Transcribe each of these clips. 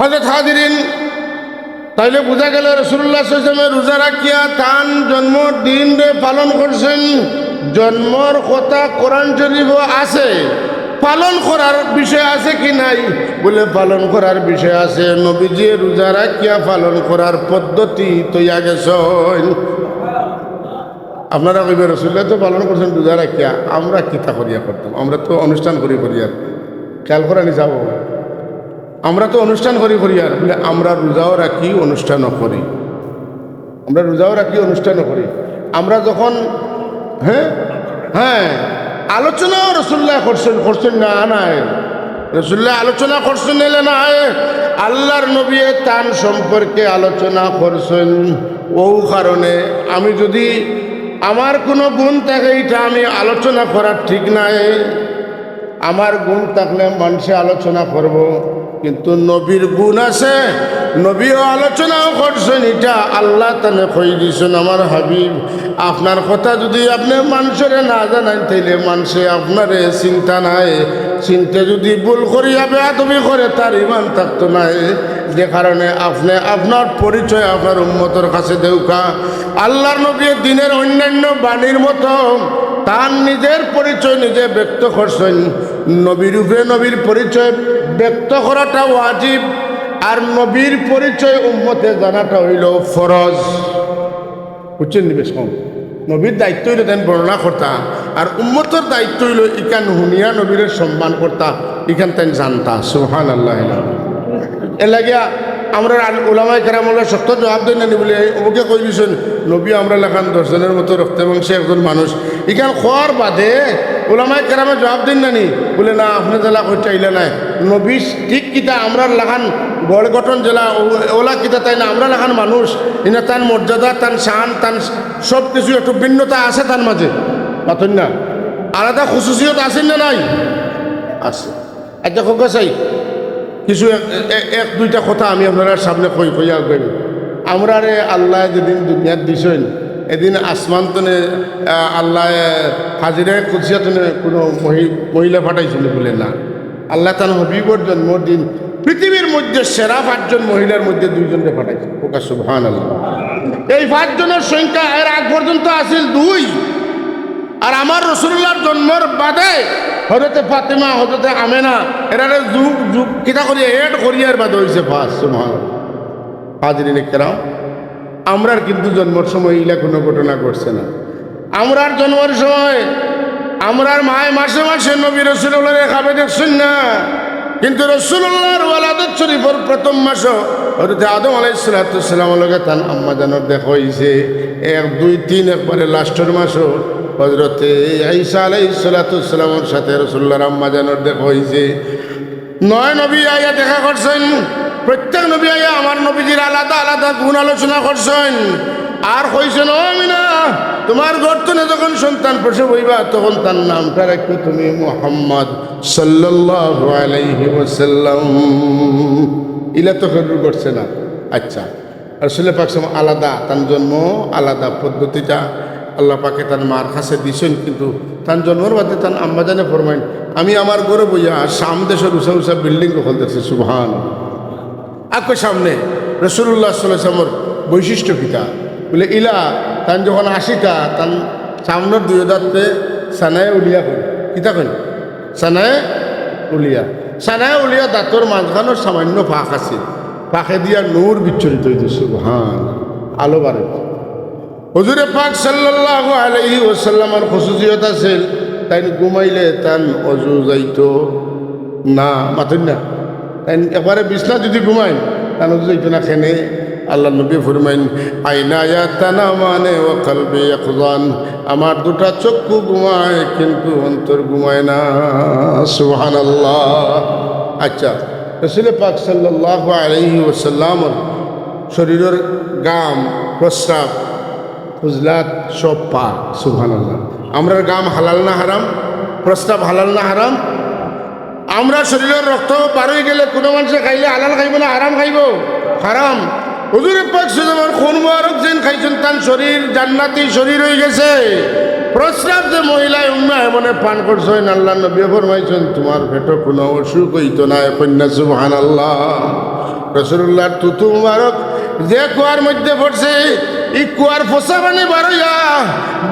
হযরত হাজিরিন, তাইলে বোঝা গেল রাসূলুল্লাহ সাল্লাল্লাহু আলাইহি ওয়াসাল্লাম রোজা রাখিয়া তান জন্মদিন পালন করছেন। জন্মর কথা কোরআন শরীফ আছে, পালন করার বিষয় আছে কি নাই? বলে পালন করার বিষয় আছে। নবীজি রোজা রাখিয়া পালন করার পদ্ধতি তৈয়া গেছেন। আপনারা কইবে রাসূলুল্লাহ তো পালন করছেন রোজা রাখিয়া, আমরা কিতা করিয়া করতাম? আমরা তো অনুষ্ঠান করি আর খেয়াল করে নি যাব, আমরা তো অনুষ্ঠান করি আর বলে আমরা রোজাও রাখি অনুষ্ঠানও করি, আমরা রোজাও রাখি অনুষ্ঠানও করি। আমরা যখন হ্যাঁ আলোচনাও রাসূলুল্লাহ করছেন না নাই? রাসূলুল্লাহ আলোচনা করছেন এলে না, আল্লাহর নবী তান সম্পর্কে আলোচনা করছেন। ও কারণে আমি যদি আমার কোনো গুণ থাকে এটা আমি আলোচনা করার ঠিক নাই। আমার গুণ থাকলে মানুষে আলোচনা করব, কিন্তু নবীর গুণ আছে, নবীও আলোচনাও করছেন। এটা আল্লাহ তানে কই দিয়েছেন, আমার হাবিব আপনার কথা যদি আপনি মানুষের না জানান তাইলে মানুষে আপনারে চিন্তা নাই, চিনতে যদি ভুল করিয়া বেয়াদবি করে তার ইমান থাকতো নাই। যে কারণে আপনি আপনার পরিচয় আপনার উম্মতের কাছে দেউকা। আল্লাহর নবী দিনের অন্যান্য বাণীর মতো তার নিজের পরিচয় নিজে ব্যক্ত করছেন। নবীর উপরে নবীর পরিচয় ব্যক্ত করাটা ওয়াজিব, আর নবীর পরিচয় উম্মতে জানাটা হইল ফরজ। বুঝছেন নিবেশ কম, নবীর দায়িত্ব হইল দেন বর্ণনা করতা, আর উম্মতের দায়িত্ব হইল ইকান হুনিয়া নবীর সম্মান করতা, ইখান তেন জানতা। সুবহানাল্লাহ। এর লাগিয়া আমরা ওলামায়ে কেরামরা শক্ত জবাব দেন না বলে ওকে কই দিছেন নবী আমরা লেখান দর্শনের মতো রক্তবংশী একজন মানুষ। ইখান খোয়ার বাদে ওলামায়ে কেরামে জবাব দেন না নি বলে না আপনি জেলা কই চাইলে নাই নবী ঠিক কিতা আমরা লেখান গড় গঠন জেলা ওলা কিতা তাই না আমরা লেখান মানুষ ইনা তার মর্যাদা তার শান তার সব কিছু একটু ভিন্নতা আছে তার মাঝে, পাতন না আলাদা খুশুসিয়ত আছেন না নাই? আছে। আচ্ছা খোকা চাই কিছু এক দুইটা কথা আমি আপনার সামনে কইয়া গেল। আমরা রে আল্লাহ যেদিন দুনিয়াত দিছেন এদিন আসমান তনে আল্লাহ হাজিরে কুচিয়াতনে কোনো মহিলা পাঠাইছিল বলে না। আল্লাহ তার হবিবর জন্মদিন পৃথিবীর মধ্যে সেরা 5 জন মহিলার মধ্যে 2 জনকে পাঠাইছে। ওকা সুবহানাল্লাহ। এই 5 জনের সংখ্যা এর আগ পর্যন্ত আছিল 2, আর আমার রাসূলুল্লাহর জন্মের বাদে হযরতে ফাতেমা হযরতে আমেনা এরারে যুগ যুগ কিতা করিয়া এড করিয়ার বাদ হইছে 5। সুবহানাল্লাহ। হাজিরিন কিরাম, আমরার কিন্তু জন্মের সময় ইলা কোনো ঘটনা ঘটছে না। আমরার জন্মের সময় আমরার মায়ে মাসে মাসে নবী রাসূলুল্লাহর খাবে দেখছেন না, কিন্তু রাসূলুল্লাহর ওয়ালাদত শরীফের প্রথম মাস হযরত আদম আলাইহিস সালাম লগে তান আম্মা জানের দেখা হইছে। 1, 2, 3 একবারে লাস্টের মাস হযরতে ঈসা আলাইহিস সালামের সাথে রাসূলুল্লাহর আম্মা জানের দেখা হইছে। 9 নবী আয়া দেখা করছেন। প্রত্যেক নবী আয়া আমার নবীজির আলাদা আলাদা গুণ আলোচনা করছেন, আর কইছেন ও আমিনা তোমার গর্তনে যখন সন্তান প্রসব হইবা তখন তার নামটা রাখবে তুমি মুহাম্মদ সাল্লাল্লাহু আলাইহি ওয়াসাল্লাম। ইলা তো খবর করছে না। আচ্ছা, রাসূল পাক আলাদা, তার জন্ম আলাদা, পদ্ধতিটা আল্লাহ পাকে তার মার কাছে দিছেন, কিন্তু তার জন্মের বাদে তার আম্মা জানে ফরমাইন আমি আমার ঘরে বইয়া সাম দেশের উঁচা উঁচা বিল্ডিং দখল দেখছি। সুবহান। আপনার সামনে রাসূলুল্লাহ সাল্লাল্লাহু আলাইহি ওয়াসাল্লামের বৈশিষ্ট্য কিতা বলে ইলা তান যখন আসিতা তান সামনের 2 দাঁতে সানায় উলিয়া করি কিতা করি সানায় উলিয়া দাঁতর মাঝখানোর সামান্য ফাঁক আছে, ফাঁকে দিয়া নূর বিচ্ছরিত হইতে। সুবহান। আলো বাড়ে। হুজুরে পাক সাল্লাল্লাহু আলাইহি ওয়াসাল্লামের খুশুসিয়ত আছে তাই ঘুমাইলে তান অজু যাইতো না, মাথুন না তাই একবারে বিছনা যদি ঘুমাইন তান অজু যাইতো না। খেনে আল্লাহ নবী ফরমাইন আইনায়া তানামানে ওয়া কলবি ইয়াকযান, আমার 2টা চক্ষু ঘুমায় কিন্তু অন্তর ঘুমায় না। সুবহানাল্লাহ। আচ্ছা, রাসূল পাক সাল্লাল্লাহু আলাইহি ওয়াসাল্লামের শরীরের গাম প্রস্রাব হুজলাত সব পাক। সুবহানাল্লাহ। আমরার গাম হালাল না হারাম? প্রস্রাব হালাল না হারাম? আমরা শরীরের রক্ত পার হয়ে গেলে কোনো মানুষে খাইলে হালাল খাইব না হারাম খাইব? হারাম। হুজুরে পাক সাল্লাল্লাহু খুন মুবারক যেন খাইছেন তার শরীর জান্নাতি শরীর হয়ে গেছে। প্রস্রাব যে মহিলায় উম্মে মনে পান করছেন আল্লাহ নবী ফরমাইছেন তোমার পেটে কোনো অসুখ হইতো না। কন্যা সুবহানাল্লাহ। রাসূলুল্লাহর তুতু মুবারক যে কুয়ার মধ্যে পড়ছে, এই কুয়ার ফসা পানি বারইয়া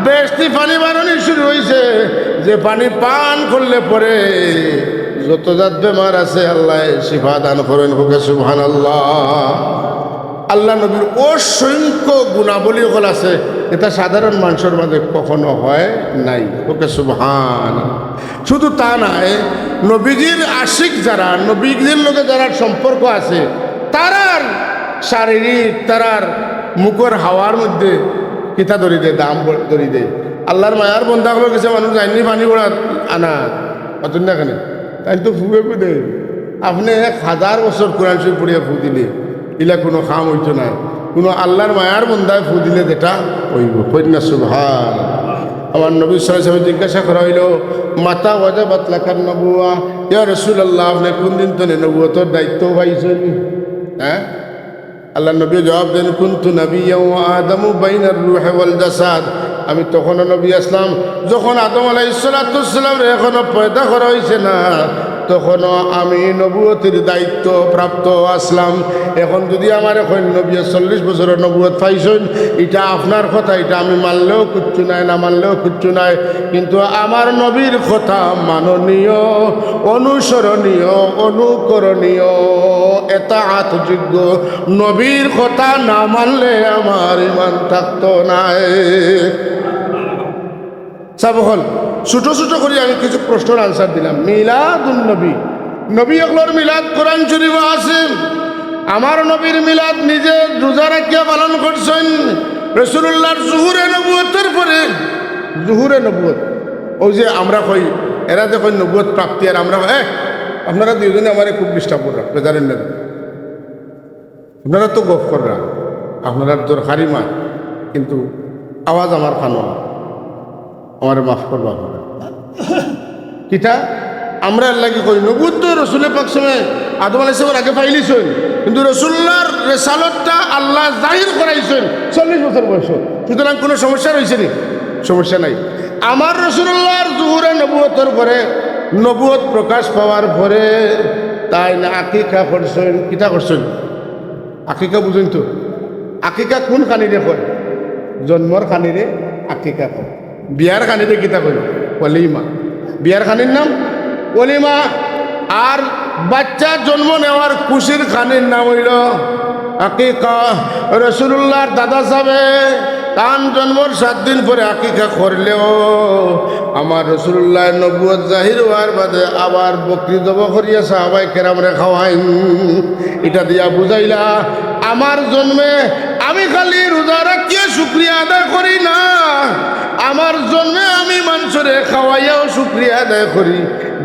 বেশি পানি বারণি শুরু হয়েছে। যে পানি পান করলে পরে যত জাত বেমার আছে আল্লাহ শিফা দান করেন। হোকে সুবহানাল্লাহ। আল্লাহ নবীর অসংখ্য গুণাবলী হল আছে, এটা সাধারণ মানুষের মাঝে কখনো হয় নাই। ওকে সুবহান। শুধু তা নয়, নবীজির আশিক যারা, নবীজির লোকে যারা সম্পর্ক আছে, তারার শারীরিক, তারার মুখের হাওয়ার মধ্যে কিতা ধরি দেয়, দাম ধরি দেয়। আল্লাহর মায়ার বন্ধা হলো গেছে মানুষ যায়নি পানি পড়া আনা অতন না কেন, তাই তো ফুয়ে ফুদে আপনি 1000 বছর কোরআন শরীফ পড়িয়া ফু দিলে ইলা কোনো খাম হইতো না। কোনো আল্লাহর মায়ার বন্ধায় ফু দিলে যেটা হইব। কন্যা সুবহান। আমার নবী সাল্লাল্লাহু আলাইহি ওয়াসাল্লাম জিজ্ঞাসা করা হইল, মাতা ওয়াজাবাত লাকান নবুওয়া, ইয়া রাসূলুল্লাহ, আপনি কোন দিন তো নবুয়তের দায়িত্ব পাইছেন? হ্যাঁ, আল্লাহ নবী জবাব দেন, কুনতু নাবিয়্যান ওয়া আদামু বাইনার রূহি ওয়াল জাসাদ। আমি তখনও নবী আসলাম যখন আদম আলাইহিস সালাতু ওয়াস সালাম এখনো পয়দা করা হয়েছে না, তখনও আমি নবুয়তের দায়িত্ব প্রাপ্ত আসলাম। এখন যদি আমার এখন নবী 40 বছরের নবুয়ত পাইছেন, এটা আপনার কথা, এটা আমি মানলেও কিচ্ছু নাই, না মানলেও কিচ্ছু নাই। কিন্তু আমার নবীর কথা মাননীয়, অনুসরণীয়, অনুকরণীয়, এতাআতযোগ্য। নবীর কথা না মানলে আমার ইমান থাকতো না। সাবহল ছোট ছোট করে আমি কিছু প্রশ্নের আনসার দিলাম। মিলাদুন নবী, নবী একলোর মিলাদ কোরআন শরীফ আছে। আমার নবীর মিলাদ নিজে রোজা রাখিয়া পালন করছেন। রাসূলুল্লাহর জুহুরে নবুয়তের পরে, জুহুরে নবুয়ত, ওই যে আমরা কই এরা যে কই নবুয়ত প্রাপ্তি, আর আমরা আপনারা দুজনে আমার খুব ডিস্টার্ব করা বেজারেন না, আপনারা তো গফ কররা, আপনারা দরকারি মা, কিন্তু আওয়াজ আমার কানো, আমার মাফ করবা। কিতা আমরা লাগি কই নবুয়ত তো রাসূলের পাক সময় আদম আলাইহিস সালামের আগে পাইলিছেন, কিন্তু রাসূলুল্লাহর রিসালাতটা আল্লাহ জাহির করাইছেন 40 বছর বয়স। সুতরাং কোনো সমস্যা রয়েছে নি? সমস্যা নাই। আমার রাসূলুল্লাহর জুহুরে নবুয়তের পরে, নবুয়ত প্রকাশ পাওয়ার পরে তাই না আকিকা করছেন। কিতা করছেন? আকিকা বুঝেন তো? আকিকা কোন খানিরে কয়? জন্মর খানিরে আকিকা কয়। বিয়ার খানিরে কিতা কয়? ওলিমা। বিয়ার খানির নাম ওলিমা। আর বাচ্চা জন্ম নেওয়ার খুশির খানির নাম হইল আকিকা। রাসূলুল্লাহর দাদা সাহেবে তান জন্মর 7 দিন পরে আকিকা করলেও আমার রাসূলুল্লাহ নবুয়ত জাহির হওয়ার বাদে আবার বকরি জব করিয়া সাহাবায়ে কেরামরে খাওয়াইন। এটা দিয়া বুঝাইলা আমার জন্মে আমি খালি রোজা রাখিয়া শুকরিয়া আদায় করি না, আমার জন্মে আমি মানুষরে খাওয়াইয়াও শুকরিয়া আদায় করি।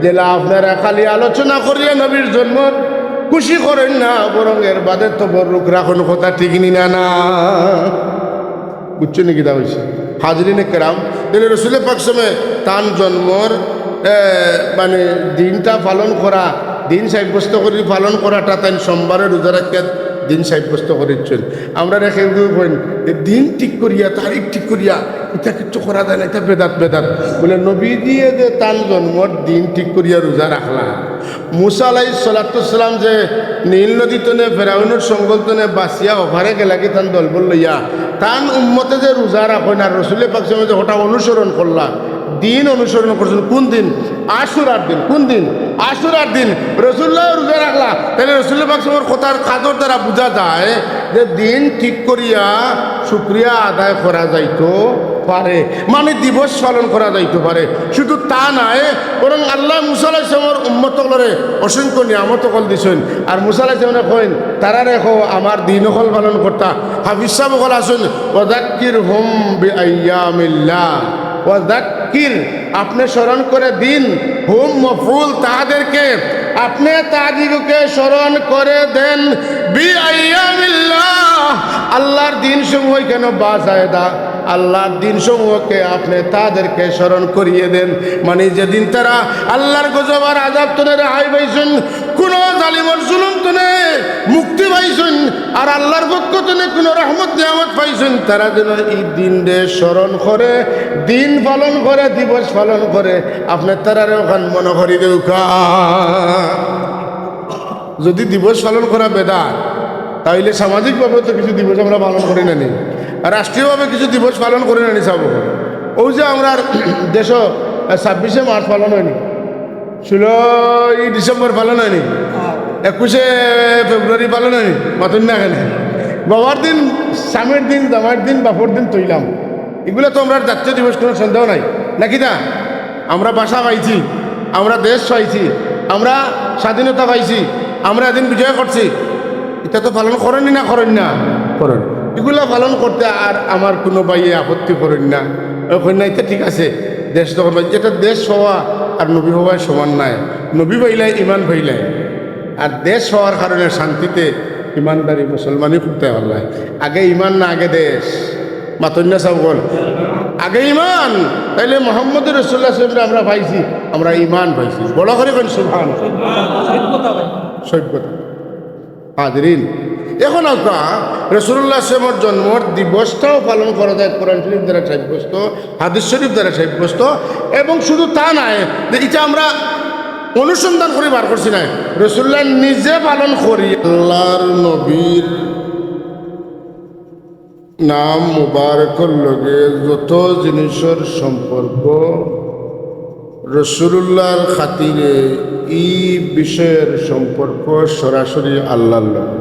যেলা আপনারা খালি আলোচনা করিয়া নবীর জন্ম খুশি করেন না, বরং এর বাদে তো বরুক রাখুন, কথা ঠিক নি না না বুঝছো নাকি? তা হয়েছে হাজরিনে কেরাম, তাহলে রসুল পাক সময় তান জন্মর মানে দিনটা পালন করা, দিন সাব্যস্ত করে পালন করাটা তাই সোমবারে রোজা রাখিয়া দিন সাব্যস্ত করেছেন। আমরা রেখে দিন ঠিক করিয়া, তারিখ ঠিক করিয়া, এটা কিচ্ছু করা যায় না, এটা বেদাত বেদাত বলে নবী দিয়ে যে তান জন্মর দিন ঠিক করিয়া রোজা রাখলা। মুসা আলাইহিস সালাতু ওয়াস সালাম যে নীল নদী তনে ফেরাউনের সঙ্গল তনে বাঁচিয়া ওভারে গেলাকি তান দলবল লইয়া তান উম্মতে যে রোজা রাখেন, আর রসুলের পাক সময় যে হঠাৎ অনুসরণ করলা, দিন অনুসরণ করছেন কোন দিন? আশুরার দিন। কোন দিন? আশুরার দিন রাসূলুল্লাহ রোজা রাখলা। তাহলে রাসূলুল্লাহ পাক সাল্লাল্লাহু আলাইহি কথার কাদর দ্বারা বোঝা যায় যে দিন ঠিক করিয়া শুকরিয়া আদায় করা যাইতো পারে, মানে দিবস পালন করা যাইতে পারে। শুধু তা নয়, বরং আল্লাহ মুসা আলাইহিস সালামের উম্মতকলরে অসংখ্য নিয়ামত কল দিছেন। আর মুসা আলাইহিস সালামে কইন তারা রেখো আমার দিন হল পালন করতা। হাফিজ সাহেব কল আসুন, ওয়াযাক্কিরহুম বিআইয়ামিল্লাহ। ওয়াযাক্কির আপনি স্মরণ করে দিন, হুম মফউল তাদেরকে, আপনি তাদেরকে স্মরণ করে দেন বিআইয়ামিল্লাহ। আল্লাহর দিন সমূহ কেন বাজায়দা, আল্লাহর দিন সমূহকে আপনি তাদেরকে স্মরণ করিয়ে দেন। মানে যেদিন তারা আল্লাহর গজব আর আযাব তনে রেহাই পাইছেন, কোনো জালিমের জুলুম তনে মুক্তি পাইছেন, আর আল্লাহর পক্ষ থেকে কোনো রহমত নিয়ামত পাইছেন, তারা যেন এই দিন স্মরণ করে, দিন পালন করে, দিবস পালন করে। আপনি তারা ওখান মনে করি দেউকা যদি দিবস পালন করা বেদাত, তাইলে সামাজিকভাবে তো কিছু দিবস আমরা পালন করি না নি, আর রাষ্ট্রীয়ভাবে কিছু দিবস পালন করি না নি। চাব ওই যে আমরা দেশ 26শে মার্চ পালন হয়নি, 16ই ডিসেম্বর পালন হয়নি, 21শে ফেব্রুয়ারি পালন হয়নি, মাতুন না কেন? বাবার দিন, স্বামীর দিন, জামাইয়ের দিন, বাপর দিন তৈলাম, এগুলো তো আমরা জাতীয় দিবস কোনো সন্দেহ নাই নাকি না? আমরা ভাষা পাইছি, আমরা দেশ পাইছি, আমরা স্বাধীনতা পাইছি, আমরা এদিন বিজয় করছি, এটা তো পালন করেনি না? করেন না? করেন। এগুলা পালন করতে আর আমার কোনো বাইয়ে আপত্তি করেন না, করেন না, এটা ঠিক আছে। দেশ তখন যেটা দেশ হওয়া আর নবী হওয়ায় সমান নাই। নবী ভাইলাই ইমান ভাইলাই, আর দেশ হওয়ার কারণে শান্তিতে ইমানদারি মুসলমানই করতে পারলাই। আগে ইমান না আগে দেশ? মাতন্যা সব বল আগে ইমান। তাইলে মোহাম্মদ রসুল্লাহ সাহেবরা আমরা পাইছি, আমরা ইমান পাইছি। বড় করে কেন সুবহান, সভ্যতা। হাজরিন, এখন আমরা রসুল্লাহ সাহেবের জন্মর দিবসটাও পালন করা যায় কোরআন শরীফ দ্বারা সাব্যস্ত, হাদিস শরীফ দ্বারা সাব্যস্ত। এবং শুধু তা নয় যে এটা আমরা অনুসন্ধান করে বার করছি না, রসুল্লাহ নিজে পালন করি। আল্লাহর নবীর নাম মুবারকর লগে যত জিনিসের সম্পর্ক রসুল্লাহর খাতিরে এই বিষয়ের সম্পর্ক সরাসরি আল্লাহর লগে,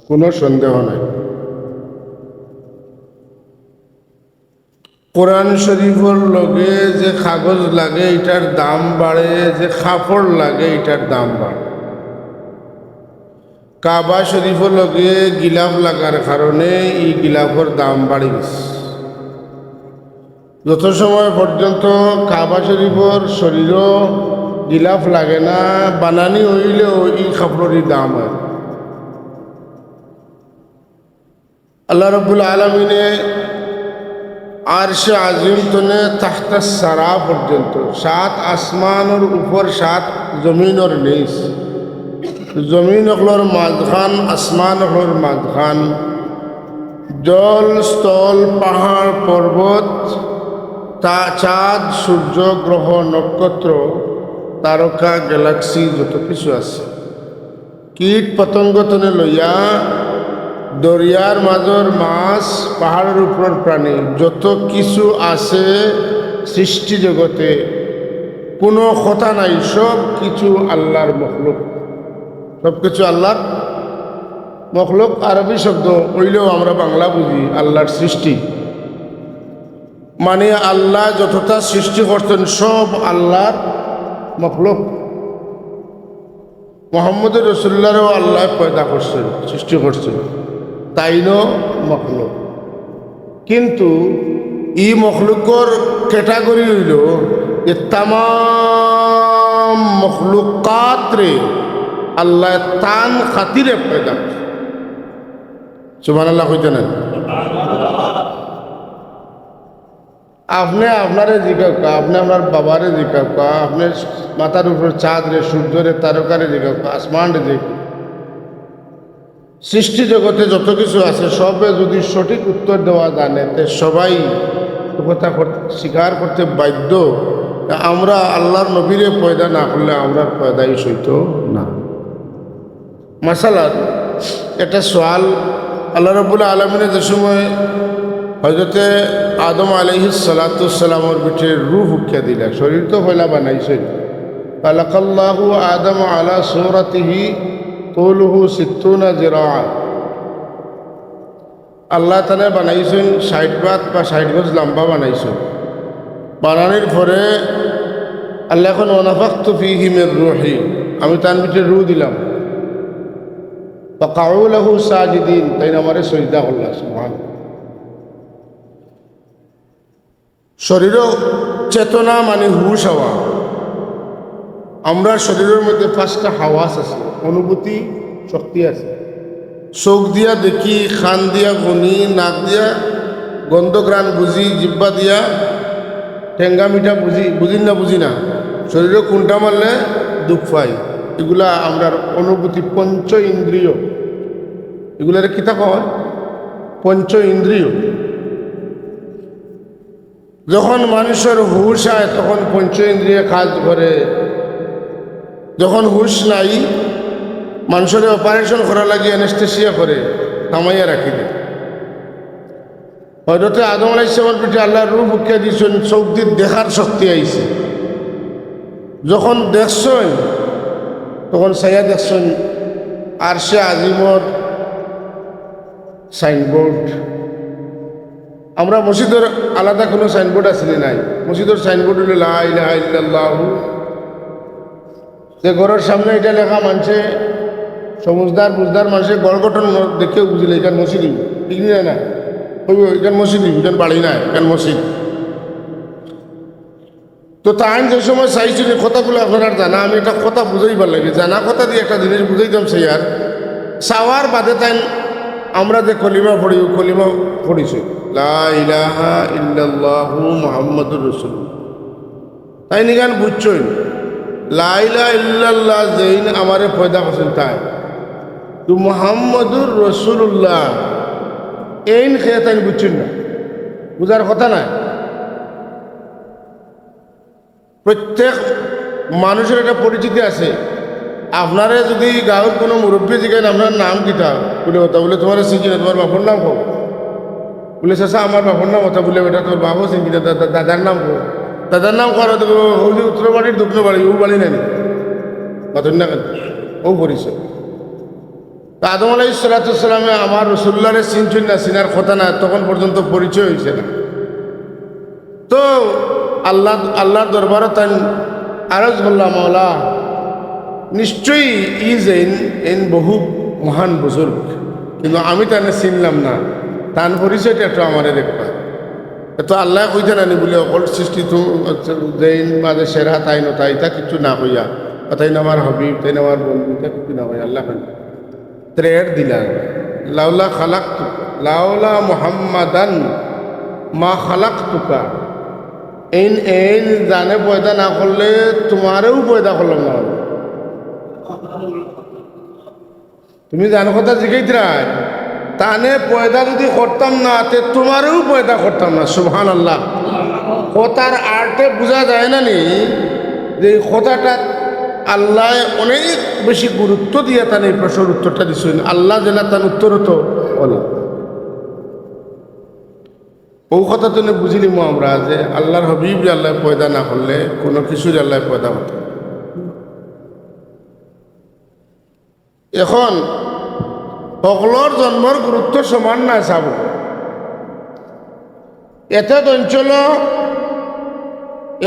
কোনো সন্দেহ নাই। কোরআন শরীফের লগে যে কাগজ লাগে এটার দাম বাড়ে, যে কাপড় লাগে এটার দাম বাড়ে। কাবা শরীফের লগে গিলাফ লাগার কারণে এই গিলাফের দাম বাড়ি গেছে। যত সময় পর্যন্ত কাবা শরীফের শরীরও গিলাফ লাগে না, বানানি হইলেও এই কাপড়েরই দাম হয়। আল্লাহ রাব্বুল আলামিনে আরশে আজিম তনে তাহতা সারা পর্যন্ত 7 আসমানের উপর 7 জমিনের নিচ, জমিন হলোর মাঝখান, আসমান হলোর মাঝখান, জল স্থল পাহাড় পর্বত, চাঁদ সূর্য গ্রহ নক্ষত্র তারকা গ্যালাক্সি যত কিছু আছে, কীট পতঙ্গ তনে লইয়া দরিয়ার মাঝর মাছ, পাহাড়ের উপর প্রাণী যত কিছু আছে সৃষ্টি জগতে, কোনো কথা নাই, সব কিছু আল্লাহর মখলুক। সব কিছু আল্লাহর মখলুক আরবি শব্দ হইলেও আমরা বাংলা বুঝি আল্লাহর সৃষ্টি। মানে আল্লাহ যতটা সৃষ্টি করতেন সব আল্লাহর মখলুক। মোহাম্মদ রসুল্লাহরও আল্লাহ পয়দা করছেন, সৃষ্টি করছেন, তাইনও মখলুক। কিন্তু এই মখলুকর ক্যাটাগরি হইল যে তামাম মখলুকাতরে আল্লাহ তান খাতিরে পয়দা করছে। সুবহানাল্লাহ কইতে নেন। আপনি আপনারে জিজ্ঞাসা, আপনি আপনার বাবারে জিজ্ঞাসা, আপনার মাথার উপর চাঁদ রে, সূর্য রে, তারকারে জিজ্ঞাসা, আসমান রে জিজ্ঞাসা, সৃষ্টি জগতে যত কিছু আছে সবে যদি সঠিক উত্তর দেওয়া জানে তে সবাই কথা স্বীকার করতে বাধ্য। আমরা আল্লাহর নবীরে পয়দা না করলে আমরা পয়দাই সইত না। মাসালার একটা সোয়াল, আল্লাহ রাব্বুল আলামিনের যে সময় হযরতে আদম আলাইহিস সালাতুসসালামের পিঠে রূহ উঠিয়া দিলা, শরীর তো পয়লা বানাইছেন। খালাকাল্লাহু আদম আলা সূরাতিহি তুলুহু 60 জিরা। আল্লাহ তাআলা বানাইছেন 60 বাত বা 60 গজ লম্বা বানাইছেন। বানানোর পরে আল্লাহ এখন ওয়ানাফাখতু ফীহি মির রূহি, আমি তার পিঠে রূহ দিলাম। ফাকাউ লাহু সাজিদিন, তাই আমারে সিজদা করলা। সুবহানাল্লাহ। শরীরও চেতনা মানে হুশ হওয়া। আমরা শরীরের মধ্যে 5টা হাওয়াস আছে, অনুভূতি শক্তি আছে। চোখ দিয়া দেখি, কান দিয়া শুনি, নাক দিয়া গন্ধগ্রাণ বুঝি, জিহ্বা দিয়া ঠেঙ্গা মিঠা বুঝি না বুঝি না, শরীরে কোনটা মারলে দুঃখ পাই। এগুলা আমরা অনুভূতি, পঞ্চ ইন্দ্রিয়, এগুলার কিতা কয় পঞ্চ ইন্দ্রিয়। যখন মানুষের হুশ হয় তখন পঞ্চ ইন্দ্রিয় কাজ করে। যখন হুশ নাই মানুষের অপারেশন করা লাগে অ্যানেস্থেসিয়া করে থামাইয়া রাখি দেয়। হযরতে আদম আলাইহিস সালামের পিঠে আল্লাহর রূহ উঠিয়ে দিয়েছেন, চোখ দিয়ে দেখার শক্তি আইছে। যখন দেখছেন তখন সাইয়া দেখছেন আরশে আজিমর সাইনবোর্ড। আমরা মসজিদের আলাদা কোনো সাইনবোর্ড আছে নাই? মসজিদের সাইনবোর্ড হলো লা ইলাহা ইল্লাল্লাহু। যে ঘরের সামনে এটা লেখা মানছে সমুজদার বুঝদার মানুষের গড় গঠন দেখেও বুঝলে এখান মসজিদই, ঠিক না? ওই এখান মসজিদই, এখান বাড়ি না, এখান মসজিদ। তো তাই যে সময় চাইছিল কথাগুলো আপনার জানা, আমি একটা কথা বুঝাইবার লাগে, জানা কথা দিয়ে একটা জিনিস বুঝাইতাম। সেই আর চাওয়ার বাদে তাই আমরা যে কলিমা পড়ি কলিমা পড়িছি লা ইলাহা ইল্লাল্লাহু মুহাম্মাদুর রাসূলুল্লাহ, তাই নিগান বুঝছই লা ইলাহা ইল্লাল্লাহ যেইন আমারে পয়দা করছেন তাই তো মুহাম্মাদুর রাসূলুল্লাহ এইন খেয়ে তাই বুঝছেন না, বুঝার কথা না। প্রত্যেক মানুষের একটা পরিচিতি আছে। আপনারা যদি গাঁৱৰ কোনো মুরব্বী জিজ্ঞেন আপনার নাম কিতা বলে কথা বলে তোমার চিনি না, তোমার বাপর নাম কো বলে চাচা আমার বাপর নাম কথা বলে বেটা তোর বাপও চিনি না, দাদার নাম কো, দাদার নাম করা হৌজি উত্তর বাড়ির দক্ষিণ বাড়ি ও বাড়ি নাই কথা না কেন ও করেছে। আদম আলাইহিস সালামে আমার রসুল্লাহরে চিনছেন না, চিনার কথা না, তখন পর্যন্ত পরিচয় হয়েছে না। তো আল্লাহর দরবারে তাই আরজ করলাম মাওলা নিশ্চয়ই ইন বহু মহান বুজুর্গ, কিন্তু আমি তানে চিনলাম না, তান পরিচয়টা একটু আমারে দেখবা। তো আল্লাহ কইতে নানি বলে অকল সৃষ্টি তো যেইন মাঝে সেরা তাই না তাই তা কিছু না হইয়া, তাই না আমার হবিব, তাই না আমার বন্ধু, তা কিছু না হইয়া আল্লাহ ত্রেড দিলাম লাউলা খালাক লাউলা মুহাম্মাদান মা খালাক তুকা। এই জানে পয়দা না করলে তোমারেও পয়দা করলাম না। তুমি জানো কথা জিজ্ঞাই তানে পয়দা যদি করতাম না তে তোমারেও পয়দা করতাম না। সুবহানাল্লাহ। কথার আর্টে বোঝা যায় না নি যে কথাটা আল্লাহ অনেক বেশি গুরুত্ব দিয়ে তান এই প্রশ্নের উত্তরটা দিচ্ছেন। আল্লাহ জেলা তার উত্তর হতো বলো ও কথা তো বুঝিলিম আমরা যে আল্লাহর হবিব আল্লাহ পয়দা না করলে কোনো কিছুর আল্লাহ পয়দা হতো। এখন সকলের জন্মর গুরুত্ব সমান না চাব। এতে অঞ্চল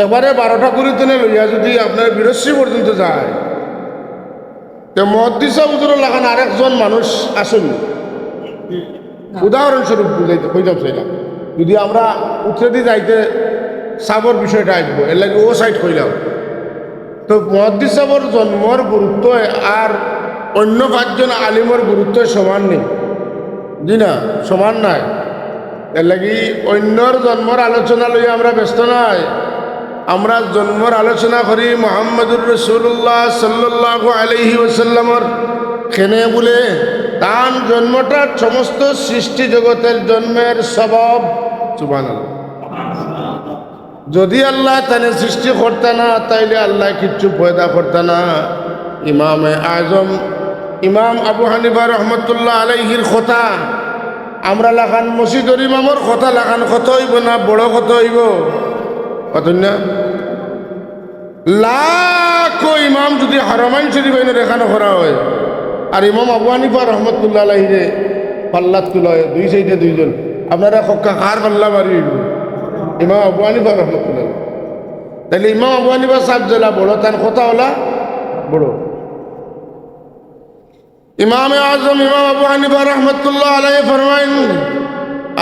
এবারে 12টা করে দিনে লইয়া যদি আপনার বীরশ্রী পর্যন্ত যায় তো মহাদিসা হুজুর লাগান আরেকজন মানুষ আসেন। উদাহরণস্বরূপ বুঝাইতে কইতাম চাইলাম, যদি আমরা উত্তরেদি যাইতে সাবর বিষয়টা আসবো এর লাগে ও সাইড কইলাম, তো মহাদিস সাবর জন্মর গুরুত্ব আর অন্য 5 জন আলিমর গুরুত্ব সমান নেই, জি না সমান নাই। এর লাগি অন্যর জন্মর আলোচনা লইয়া আমরা ব্যস্ত নাই, আমরা জন্মর আলোচনা করি মুহাম্মদুর রাসূলুল্লাহ সাল্লাল্লাহু আলাইহি ওয়াসাল্লামর খেনে বলে তান জন্মটা সমস্ত সৃষ্টি জগতের জন্মের সবব। সুবহানাল্লাহ। যদি আল্লাহ তানে সৃষ্টি করতে না তাইলে আল্লাহ কিচ্ছু পয়দা করতে না। ইমামে আজম ইমাম আবু হানিফা রহমতুল্লাহ আলাইহির কথা আমরা লাখান মসজিদর ইমামর কথা লাখান কত হইব না বড় কত হইব কত না লাখো ইমাম যদি হারমাইন শরীফ আইনের এখানে করা হয় আর ইমাম আবু হানিফা রহমতুল্লাহ আলাইহিরে পাল্লাত তুলা হয় 2 সাইডে 2 জন, আপনারা কক্কা কার পাল্লা মারি ইমাম আবু হানিফা রহমতুল্লাহ। তাহলে ইমাম আবু হানিফা সাহেব জেলা বড়, তার কথা হলা বড়। ইমাম আজম ইমাম আবু হানিফা রহমতুল্লাহ আলাইহি ফরমাইন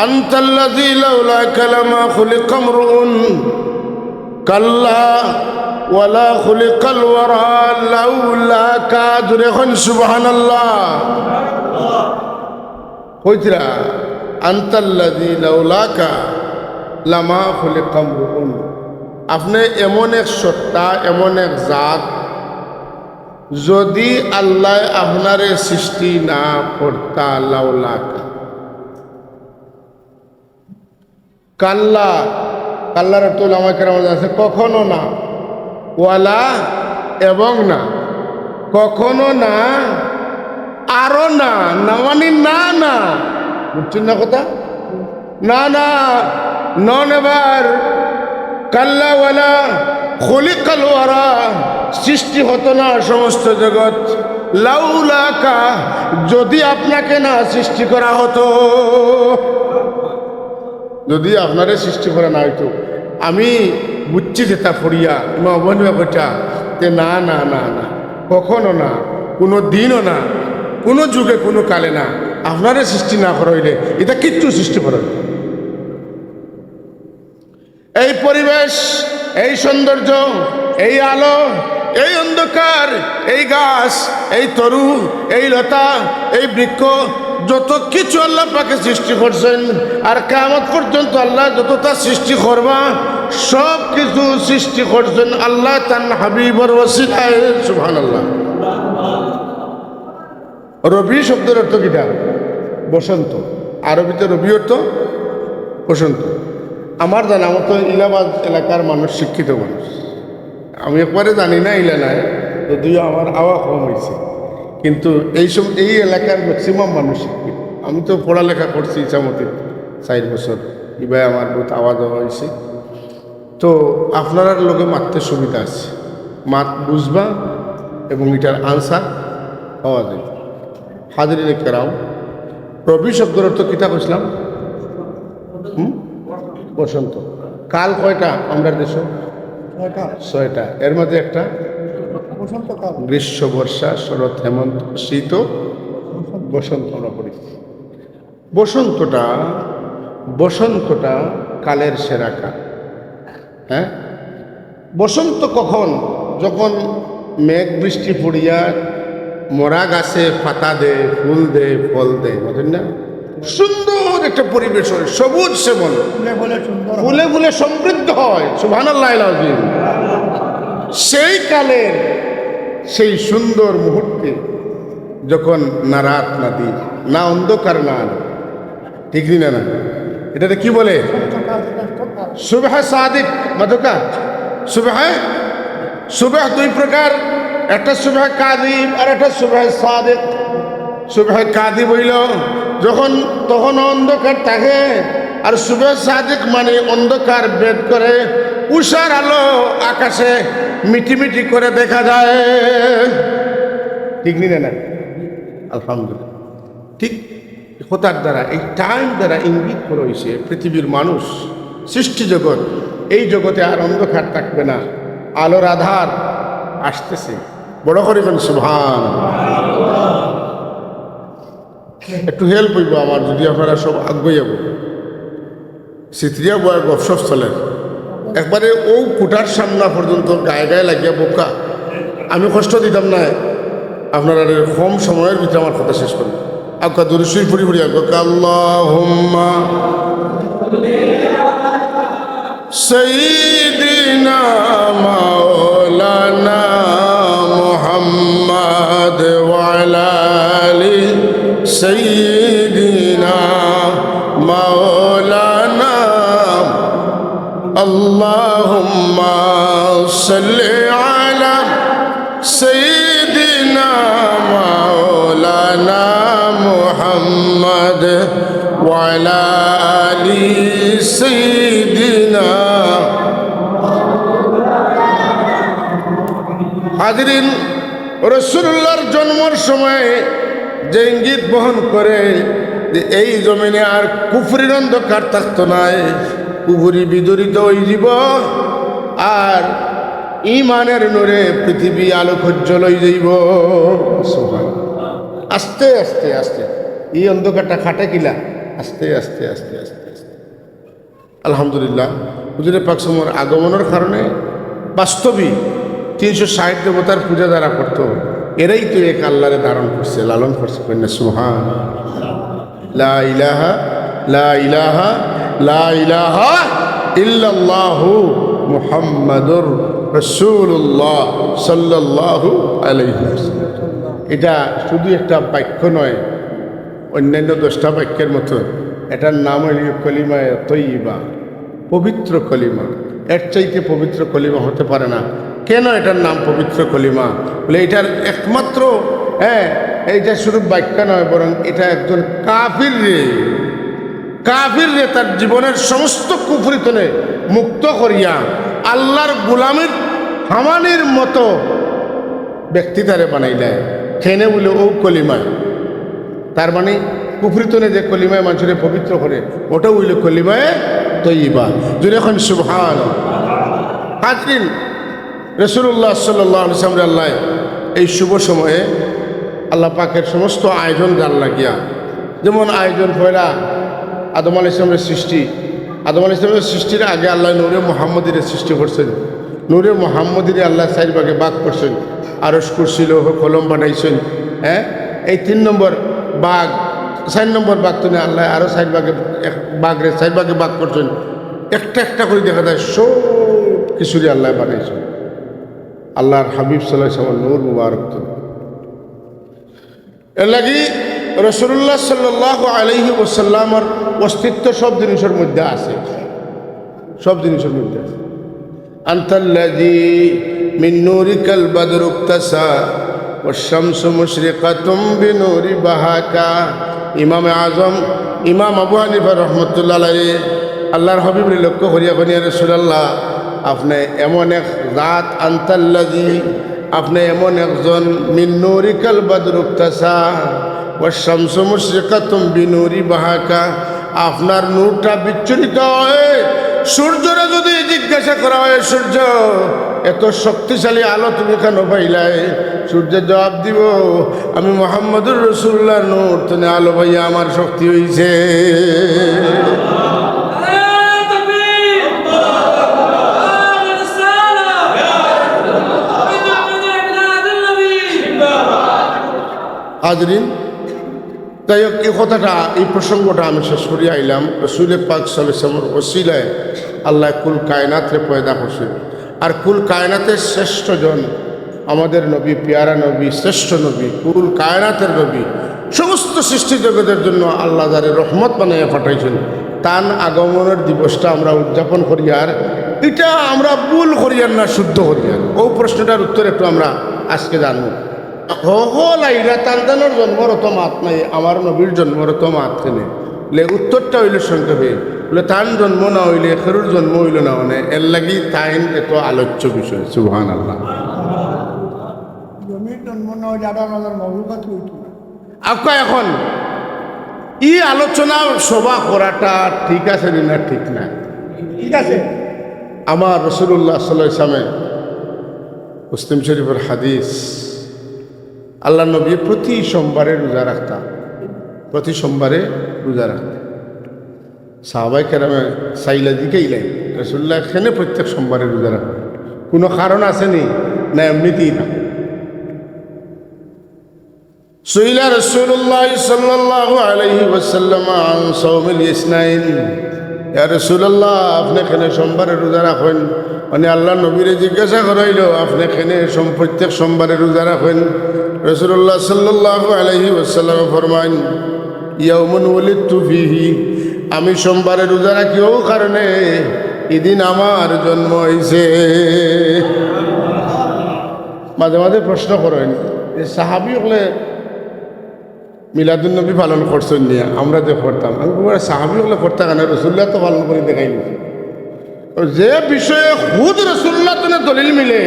আনতাল্লাযী লাউলা কালামা খুলিকা আমরুন কাল্লা ওয়ালা খুলিকাল ওয়ারা লাউলাকা। জুরে খন সুবহানাল্লাহ। কইতরা আনতাল্লাযী লাউলাকা লামা খুলিকা আমরুন, আপনি এমন এক সত্তা এমন এক জাত, যদি আল্লাহ আপনারে সৃষ্টি না করতা লাউলাকা। কাল্লা কাল্লার অর্থ ওলামায়ে কেরাম আছে কখনো না, ওয়ালা এবং না, কখনো না, আরো না, না মানে না না, বুঝছেন না কথা? না না, নন এবার কাল্লাওয়ালা খলিকাল ওয়ারা, সৃষ্টি হতো না সমস্ত জগৎ লাউলাকা, যদি আপনাকে না সৃষ্টি করা হতো, যদি আপনারে সৃষ্টি করা না হইতো। আমি বুঝছি যেটা পড়িয়া অবনীয়টা যে না না না না, কখনো না, কোনো দিনও না, কোনো যুগে কোনো কালে না, আপনারে সৃষ্টি না করা হইলে এটা কিচ্ছু সৃষ্টি করা হইতো। এই পরিবেশ, এই সৌন্দর্য, এই আলো, এই অন্ধকার, এই গাছ, এই তরু, এই লতা, এই বৃক্ষ, যত কিছু আল্লাহ পাকে সৃষ্টি করছেন, আর কিয়ামত পর্যন্ত আল্লাহ যতটা সৃষ্টি করবা সব কিছু সৃষ্টি করছেন আল্লাহ তার হাবিবর ওসিলায়। সুবহানাল্লাহ। রবি শব্দের অর্থ কিটা? বসন্ত। আরবিতে রবি অর্থ বসন্ত। আমার জানা মতো ইলাহাবাদ এলাকার মানুষ শিক্ষিত মানুষ, আমি একবারে জানি না ইলা নাই, যদিও আমার আওয়া কম হয়েছে, কিন্তু এই এলাকার ম্যাক্সিমাম মানুষ শিক্ষিত। আমি তো পড়ালেখা করছি ইচ্ছামতি 4 বছর, এবার আমার বহুত আওয়াজ হওয়া হয়েছে। তো আপনার লোকে মারতে সুবিধা আছে, মাত বুঝবা এবং এটার আনসার পাওয়া যায়। হাজির কেরাও, রবি শব্দের অর্থ কিতা কইছিলাম? বসন্ত। কাল কয়টা আমরা দেশ? 6টা। এর মধ্যে একটা বসন্তকাল, গ্রীষ্ম, বর্ষা, শরৎ, হেমন্ত, শীত, বসন্ত আমরা পড়ি। বসন্তটা কালের সেরা কাল। হ্যাঁ, বসন্ত কখন? যখন মেঘ বৃষ্টি পড়িয়া মরা গাছে পাতা দেয়, ফুল দেয়, ফল দেয়, বুঝলেন না? সুন্দর একটা পরিবেশ হয়, সবুজ শ্যামল, ফুলে ফুলে সমৃদ্ধ হয়। সুবহানাল্লাহ আযীম। সেই কালের সেই সুন্দর মুহূর্তে যখন না রাত না দিন, না অন্ধকার না আলো, ঠিক না? না, এটাতে কি বলে? সুবহ সাদিক মাদকা। সুবহ 2 প্রকার, একটা সুবহ কাযিব আর একটা সুবহ সাদিক। সুবহ কাযিব হইল তখন অন্ধকার থাকে, আর সুবহ সাদিক মানে অন্ধকার ভেদ করে উষার আলো আকাশে মিটিমিটি করে দেখা যায়, ঠিক না? আলহামদুলিল্লাহ। ঠিক কথার দ্বারা, এই টাইম দ্বারা ইঙ্গিত করা হয়েছে পৃথিবীর মানুষ, সৃষ্টি জগৎ, এই জগতে আর অন্ধকার থাকবে না, আলোর আধার আসতেছে। বড় করে বলেন সুবহানাল্লাহ। একটু হেল্প হইব আমার যদি আপনারা সব আগে যাব। সিত্রিয়া বয়ার গপসপ চলেন একবারে ও কুটার সামনা পর্যন্ত গায়ে গায়ে লাগিয়া বোকা। আমি কষ্ট দিতাম না, আপনারা কম সময়ের ভিতরে আমার কথা শেষ করুন। আকা দরুদ পড়ি পড়ি আল্লাহুম্মা সাইয়্যিদিনা মাওলানা মুহাম্মদ ওয়া আলা আলি সাইয়্যিদিনা মাওলানা আল্লাহুম্মা সাল্লি আলা সাইয়্যিদিনা মাওলানা মুহাম্মদ ওয়া আলা আলি সাইয়্যিদিনা। হাজিরিন, রাসূলুল্লাহর জন্মের সময় যে ইঙ্গিত বহন করে যে এই জমিনে আর কুফরির অন্ধকার থাকতো নাই, কুফরি বিদরিত হয়ে যাব, আর ইমানের নূরে পৃথিবী আলোকোজ্জ্বল হয়ে যাইব। আস্তে আস্তে আস্তে এই অন্ধকারটা খাটে কিলা, আস্তে আস্তে আস্তে আস্তে আস্তে আলহামদুলিল্লাহ। হুজুরে পাক সময়ের আগমনের কারণে বাস্তবিক 360 দেবতার পূজা যারা করতো, এরাই তো এক আল্লাহরে ধারণ করছে, লালন করছে। কন্যা সুবহান লা ইলাহা লা ইলাহা লা ইলাহা ইল্লাল্লাহু মুহাম্মাদুর রাসূলুল্লাহ সাল্লাল্লাহু আলাইহি ওয়াসাল্লাম। এটা শুধু একটা বাক্য নয়, অন্যান্য 10টা বাক্যের মতো। এটার নাম হল কলিমায়ে তয়্যিবা, পবিত্র কলিমা। এর চাইতে পবিত্র কলিমা হতে পারে না। কেন এটার নাম পবিত্র কলিমা? বলে এটার একমাত্র এইটা শুধু বাক্য নয়, বরং এটা একজন কাফির রে তার জীবনের সমস্ত কুফরিতনে মুক্ত করিয়া আল্লাহর গোলামির হামানির মতো ব্যক্তি তারে বানাইলে খেনে বলে ও কলিমায়। তার মানে কুফরিতনে যে কলিমায় মানুষের পবিত্র করে ওটা হইল কলিমায় তৈবা। যদি এখন সুবহান হাজরিন, রাসূলুল্লাহ সাল্লাল্লাহু আলাইহি ওয়াসাল্লাম আল্লাহ এই শুভ সময়ে আল্লাহ পাকের সমস্ত আয়োজন জান লাগিয়া, যেমন আয়োজন পয়লা আদম আলাইহিস সালামের সৃষ্টি। আদম আলাইহিস সালামের সৃষ্টির আগে আল্লাহ নূরে মুহাম্মদীর সৃষ্টি করছেন। নূরে মুহাম্মদীর আল্লাহ 4 ভাগে ভাগ করছেন। আরশ কুরসি লৌহ কলম বানাইছেন। এই 3 নম্বর ভাগ, 4 নম্বর ভাগ তো আল্লাহ আরও 4 ভাগে ভাগরে 4 ভাগে ভাগ করছেন। একটা একটা করে দেখা যায় সব কিছুরই আল্লাহ বানাইছেন। আল্লাহর হাবিব সাল্লাল্লাহু আলাইহি ওয়াসাল্লাম নূর মুবারক। তো এর লাগি রাসূলুল্লাহ সাল্লাল্লাহু আলাইহি ওয়াসাল্লামের অস্তিত্ব সব জিনিসের মধ্যে আছে, সব জিনিসের মধ্যে আছে। আনতাল্লাযী মিন নূরিকাল বাদরু ইক্তাসা ওয়াশ-শামসু মুশরিকাতুম বিনূরি বাহাকা। ইমাম আজম ইমাম আবু হানিফা রাহমাতুল্লাহ আলাইহি আল্লাহর হাবিবের লক্ষ্য করিয়া করিয়া রাসূলুল্লাহ, আপনি এমন এক জাত, আনতাল্লাযী আপনি এমন একজন, মিন নূরিকাল বাদরু ইক্তাসা ওয়াশ-শামসু মুশরিকাতুম বিনূরি বাহাকা, আপনার নূরটা বিচ্ছুরিত হয়। সূর্যরা যদি জিজ্ঞাসা করা হয়, সূর্য এত শক্তিশালী আলো তুমি কেন পাইলাই? সূর্যের জবাব দিব, আমি মুহাম্মদুর রাসূলুল্লাহ নূর, তুমি আলো পাইয়া আমার শক্তি হইছে। হাজরিন, তাই হোক, এই কথাটা, এই প্রসঙ্গটা আমি শেষ করিয়া আইলাম। রাসূল পাক সাল্লাল্লাহু আলাইহি ওয়াসাল্লামের ওসিলায় আল্লাহ কুল কায়নাতরে পয়দা করছেন। আর কুল কায়নাতের শ্রেষ্ঠ জন আমাদের নবী, পেয়ারা নবী, শ্রেষ্ঠ নবী, কুল কায়নাতের নবী, সমস্ত সৃষ্টি জগতের জন্য আল্লাহ যারে রহমত বানাইয়া পাঠাইছেন, তান আগমনের দিবসটা আমরা উদযাপন করি। আর এটা আমরা ভুল করিয়ার না শুদ্ধ করিয়ার, ও প্রশ্নটার উত্তর একটু আমরা আজকে জানব। লাইরা তান্দানোর জন্মর তো মাত নাই, আমার নবীর জন্মর তো মাত কেনে? বলে উত্তরটা হইল সংক্ষেপে, বলে তান জন্ম না হইলে খেরুর জন্ম হইল না, মানে এর লাগি তাইন এত আলোচ্য বিষয়। সুবহানাল্লাহ। আপকা এখন ই আলোচনা সভা করাটা ঠিক আছে না ঠিক না? ঠিক আছে। আমার রাসূলুল্লাহ সাল্লাল্লাহু আলাইহি ওয়াসাল্লাম মুসলিম শরীফের হাদিস, আল্লাহ নবী প্রতি সোমবারে রোজা রাখতাম, প্রতি সোমবারে রোজা রাখতেন। সাহাবায়ে কেরামে সাইলা দিকেইলেন, রাসূলুল্লাহ এখানে প্রত্যেক সোমবারে রোজা রাখতেন, কোনো কারণ আসেনি না এমনিতেই না? সুইলা রাসূলুল্লাহ সাল্লাল্লাহু আলাইহি ওয়াসাল্লাম আন সাওমিল ইসনাইন। ইয়া রাসূলুল্লাহ, আপনি এখানে সোমবারে রোজা রাখেন? মানে আল্লাহ নবীরে জিজ্ঞাসা করাইল, আপনি এখানে প্রত্যেক সোমবারে রোজা রাখেন? রাসূলুল্লাহ সাল্লাল্লাহু আলাইহি ওয়াসাল্লাম ফরমান, ইয়াউমুন ওয়ালিদতু ফীহি, আমি সোমবারে রোজা রাখি ও কারণে এদিন আমার জন্ম হয়েছে। মাঝে মাঝে প্রশ্ন করেন যে সাহাবী হলে মিলাদুন নবী পালন করছেন নিয়ে, আমরা যে করতাম, আমি সাহাবী হলে করতাম কেন? রাসূলুল্লাহ তো পালন করে দেখাইল। যে বিষয়ে খুদ রাসূলুল্লাহ তো দলিল মিলে,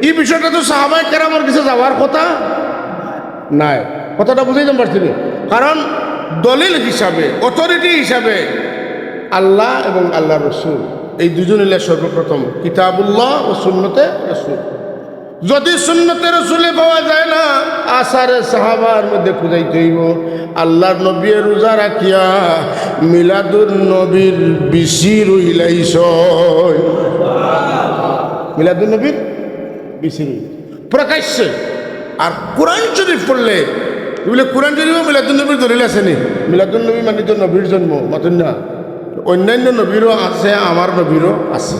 এই বিষয়টা তো সাহাবায়ে কেরামের কাছে যাওয়ার কথা নাই। কথাটা বুঝাইতে পারছি না? কারণ দলিল হিসাবে, অথরিটি হিসাবে আল্লাহ এবং আল্লাহ রসুল এই দুজন হইলে সর্বপ্রথম, কিতাবুল্লাহ ও সুন্নতে রসুল। যদি সুন্নতে রসুলে পাওয়া যায় না, আসারে সাহাবার মধ্যে খুঁজাইতে হইব। আল্লাহর নবী রোজা রাখিয়া মিলাদুন নবীর বিশি রইলাইছ, মিলাদুন নবীর বিশি প্রকাশ্যে। আর কোরআন শরীফ পড়লে বলে কোরআন শরীফও মিলাদুন নবীর দলিল আসেনি? মিলাদুন নবী মানে তো নবীর জন্ম মতন না, অন্যান্য নবীরও আছে, আমার নবীরও আছে।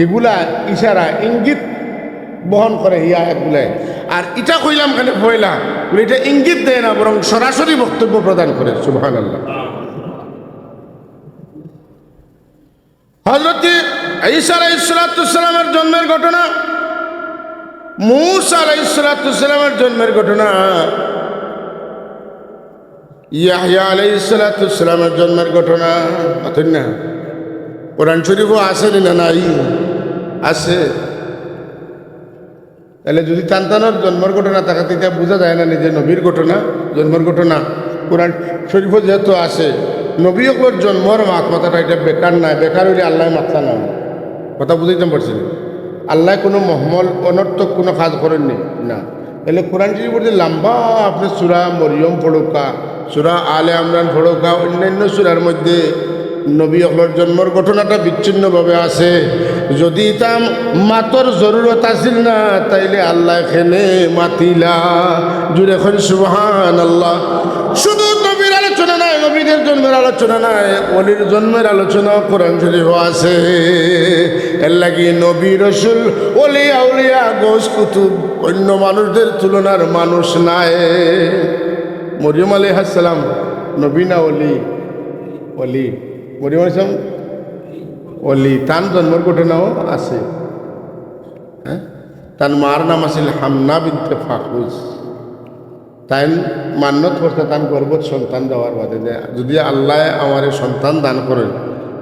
এগুলা ইশারা ইঙ্গিত বহন করে এই আয়াতগুলাই। আর এটা কইলাম খালি পয়লা বলে এটা ইঙ্গিত দেয় না, বরং সরাসরি বক্তব্য প্রদান করে। সুবহানাল্লাহ। হযরত ঈসা আলাইহিস সালামের জন্মের ঘটনা মূসা আলাইহিস সালামের জন্মের ঘটনা, ইয়াহইয়া আলাইহিস সালামের জন্মের ঘটনা, অতই না কোরআন শরীফও আছে না নাই? আছে। তাহলে যদি তান্তানোর জন্মের ঘটনা থাকে তেতিয়া বোঝা যায় না নিজে নবীর ঘটনা, জন্মের ঘটনা কোরআন শরীফও যেহেতু আছে। নবী হকর জন্মর মাত কথাটা এটা বেকার নাই, বেকার হইলে আল্লাহ মাত্রা না, কথা বুঝাইতে পারছি। আল্লাহ কোনো মহমল অনর্থক কোনো কাজ করেননি না। তাহলে কোরআন শরীফের যে লম্বা আপনি সূরা মরিয়ম পড়ুকা, সূরা আলে ইমরান পড়ুকা, অন্যান্য সূরার মধ্যে নবী হকর জন্মর ঘটনাটা বিচ্ছিন্নভাবে আছে। যদি তা মাতর জরুরত আসিল না তাইলে আল্লাহ এখানে মাতিলা। জুড়ে এখন সুবহানাল্লাহ। শুধু নবীর আলোচনা নাই, নবীদের জন্মের আলোচনা নাই, ওলির জন্মের আলোচনা কোরআন শরীফে আছে। এর লাগি নবী রসুল ওলি আউলিয়া গোস কুতুব অন্য মানুষদের তুলনার মানুষ নাই। মরিয়ম আলাইহিস সালাম নবী না ওলি? ওলি। মরিয়ম আলাইহিস সালাম ওলি। তার জন্মের ঘটনাও আছে। হ্যাঁ, তার মার নাম আছিল হামনা বিনতে ফাকুজ। তাই মান্যত করতে তার গর্ভত সন্তান দেওয়ার বাদে যে যদি আল্লাহ আমার সন্তান দান করেন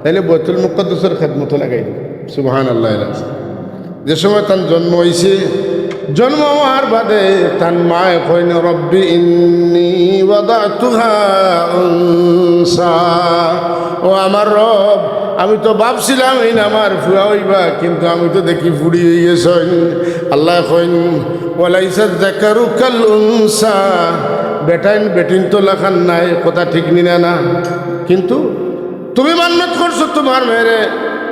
তাহলে বাইতুল মুকদ্দাসের খেদমত লাগাই দিন। সুবহানাল্লাহ। যে সময় তার জন্ম হয়েছে, জন্ম হওয়ার বাদে তার মায়ে কইন রব্বি ইন্নী ওয়াদাতুহা উনসা, ও আমার রব, আমি তো ভাবছিলাম এই না আমার ফুয়া হইবা, কিন্তু আমি তো দেখি ফুড়ি হইয়েছেন। আল্লাহ কইন ওয়ালাইসা যাকারু কাল উনসা, বেটাইন বেটিন তো লেখান নাই, কথা ঠিক নিনা না, কিন্তু তুমি মান্যত করছো তোমার মেয়েরে,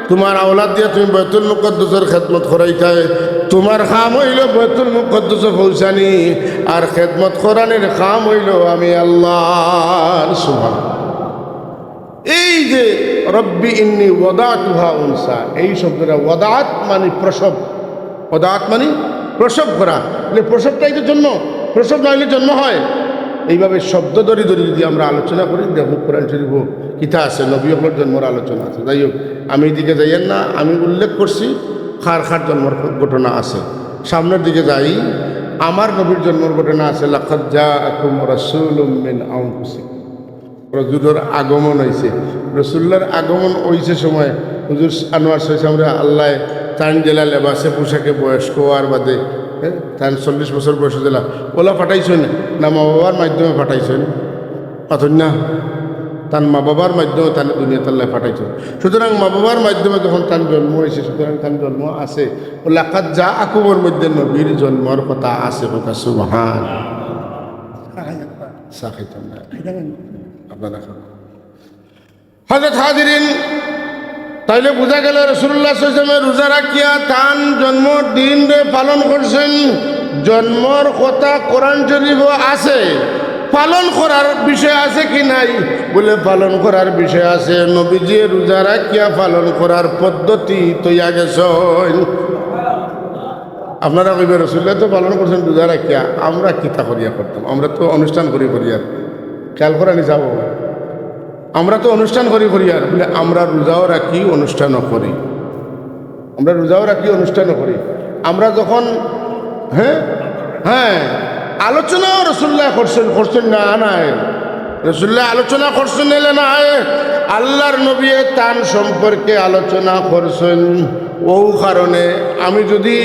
তোমার আওলাদ দিয়ে তুমি বাইতুল মুকদ্দাসের খেদমত করাইতাই। তোমার কাম হইল বাইতুল মুকদ্দাসে পৌঁছানি, আর খেদমত করানির কাম হইল আমি আল্লাহর। সুবহানাল্লাহ। এই যে রব্বি ইন্নী ওয়াদাতুহা উনসা, এই শব্দটা ওয়াদাত মানে প্রসব, ওয়াদাত মানে প্রসব করা, মানে প্রসবটাই তো জন্ম, প্রসব না হইলে জন্ম হয়। এইভাবে শব্দ ধরি ধরি যদি আমরা আলোচনা করি দেখো কোরআন শরীফ কিতা আছে, নবী হকর জন্মের আলোচনা আছে। যাই হোক, আমি এদিকে যাইয়েন না, আমি উল্লেখ করছি খার খার জন্মের ঘটনা আছে। সামনের দিকে যাই, আমার নবীর জন্মের ঘটনা আছে। লাকাদ জাআকুম রাসূলুম মিন আনফুসিকুম, রসুলের আগমন হয়েছে। রসুল্লার আগমন হয়েছে সময় হুজুর আনোয়ার সাহেব আমরা আল্লাহ তান জেলা লেবাসে পোশাকে বয়স্ক হওয়ার বাদে, হ্যাঁ, তান 40 বছর বয়স দিলা ওলা পাঠাইছেন না মা বাবার মাধ্যমে পাঠাইছেন? পাথর না, তার মা বাবার মাধ্যমে তার দুনিয়া তাল্লাহ পাঠাইছেন। সুতরাং মা বাবার মাধ্যমে যখন তার জন্ম হয়েছে, সুতরাং তার জন্ম আছে। ও লাকাদ জাআকুমের মধ্যে নবীর জন্মর কথা আছে। কথা সুবহান। হযরত হাজিরিন, তাইলে বোঝা গেল রাসূলুল্লাহ সাল্লাল্লাহু আলাইহি ওয়াসাল্লাম রোজা রাখিয়া তান জন্মর দিন পালন করছেন। জন্মর কথা কোরআন শরীফে আছে, পালন করার বিষয় আছে কি নাই? বলে পালন করার বিষয় আছে। নবীজি রোজা রাখিয়া পালন করার পদ্ধতি তৈয়া গেছেন। আপনারা কইবে রাসূলুল্লাহ তো পালন করছেন রোজা রাখিয়া, আমরা কিতা করিয়া করতাম? আমরা তো অনুষ্ঠান করি আর খেয়াল করা নি যাব, আমরা তো অনুষ্ঠান করি আর বলে আমরা রোজাও রাখি অনুষ্ঠানও করি, আমরা রোজাও রাখি অনুষ্ঠানও করি। আমরা যখন হ্যাঁ আলোচনাও রাসূলুল্লাহ করছেন না নাই? রাসূলুল্লাহ আলোচনা করছেন এলে না, আল্লাহর নবী তান সম্পর্কে আলোচনা করছেন। ও কারণে আমি যদি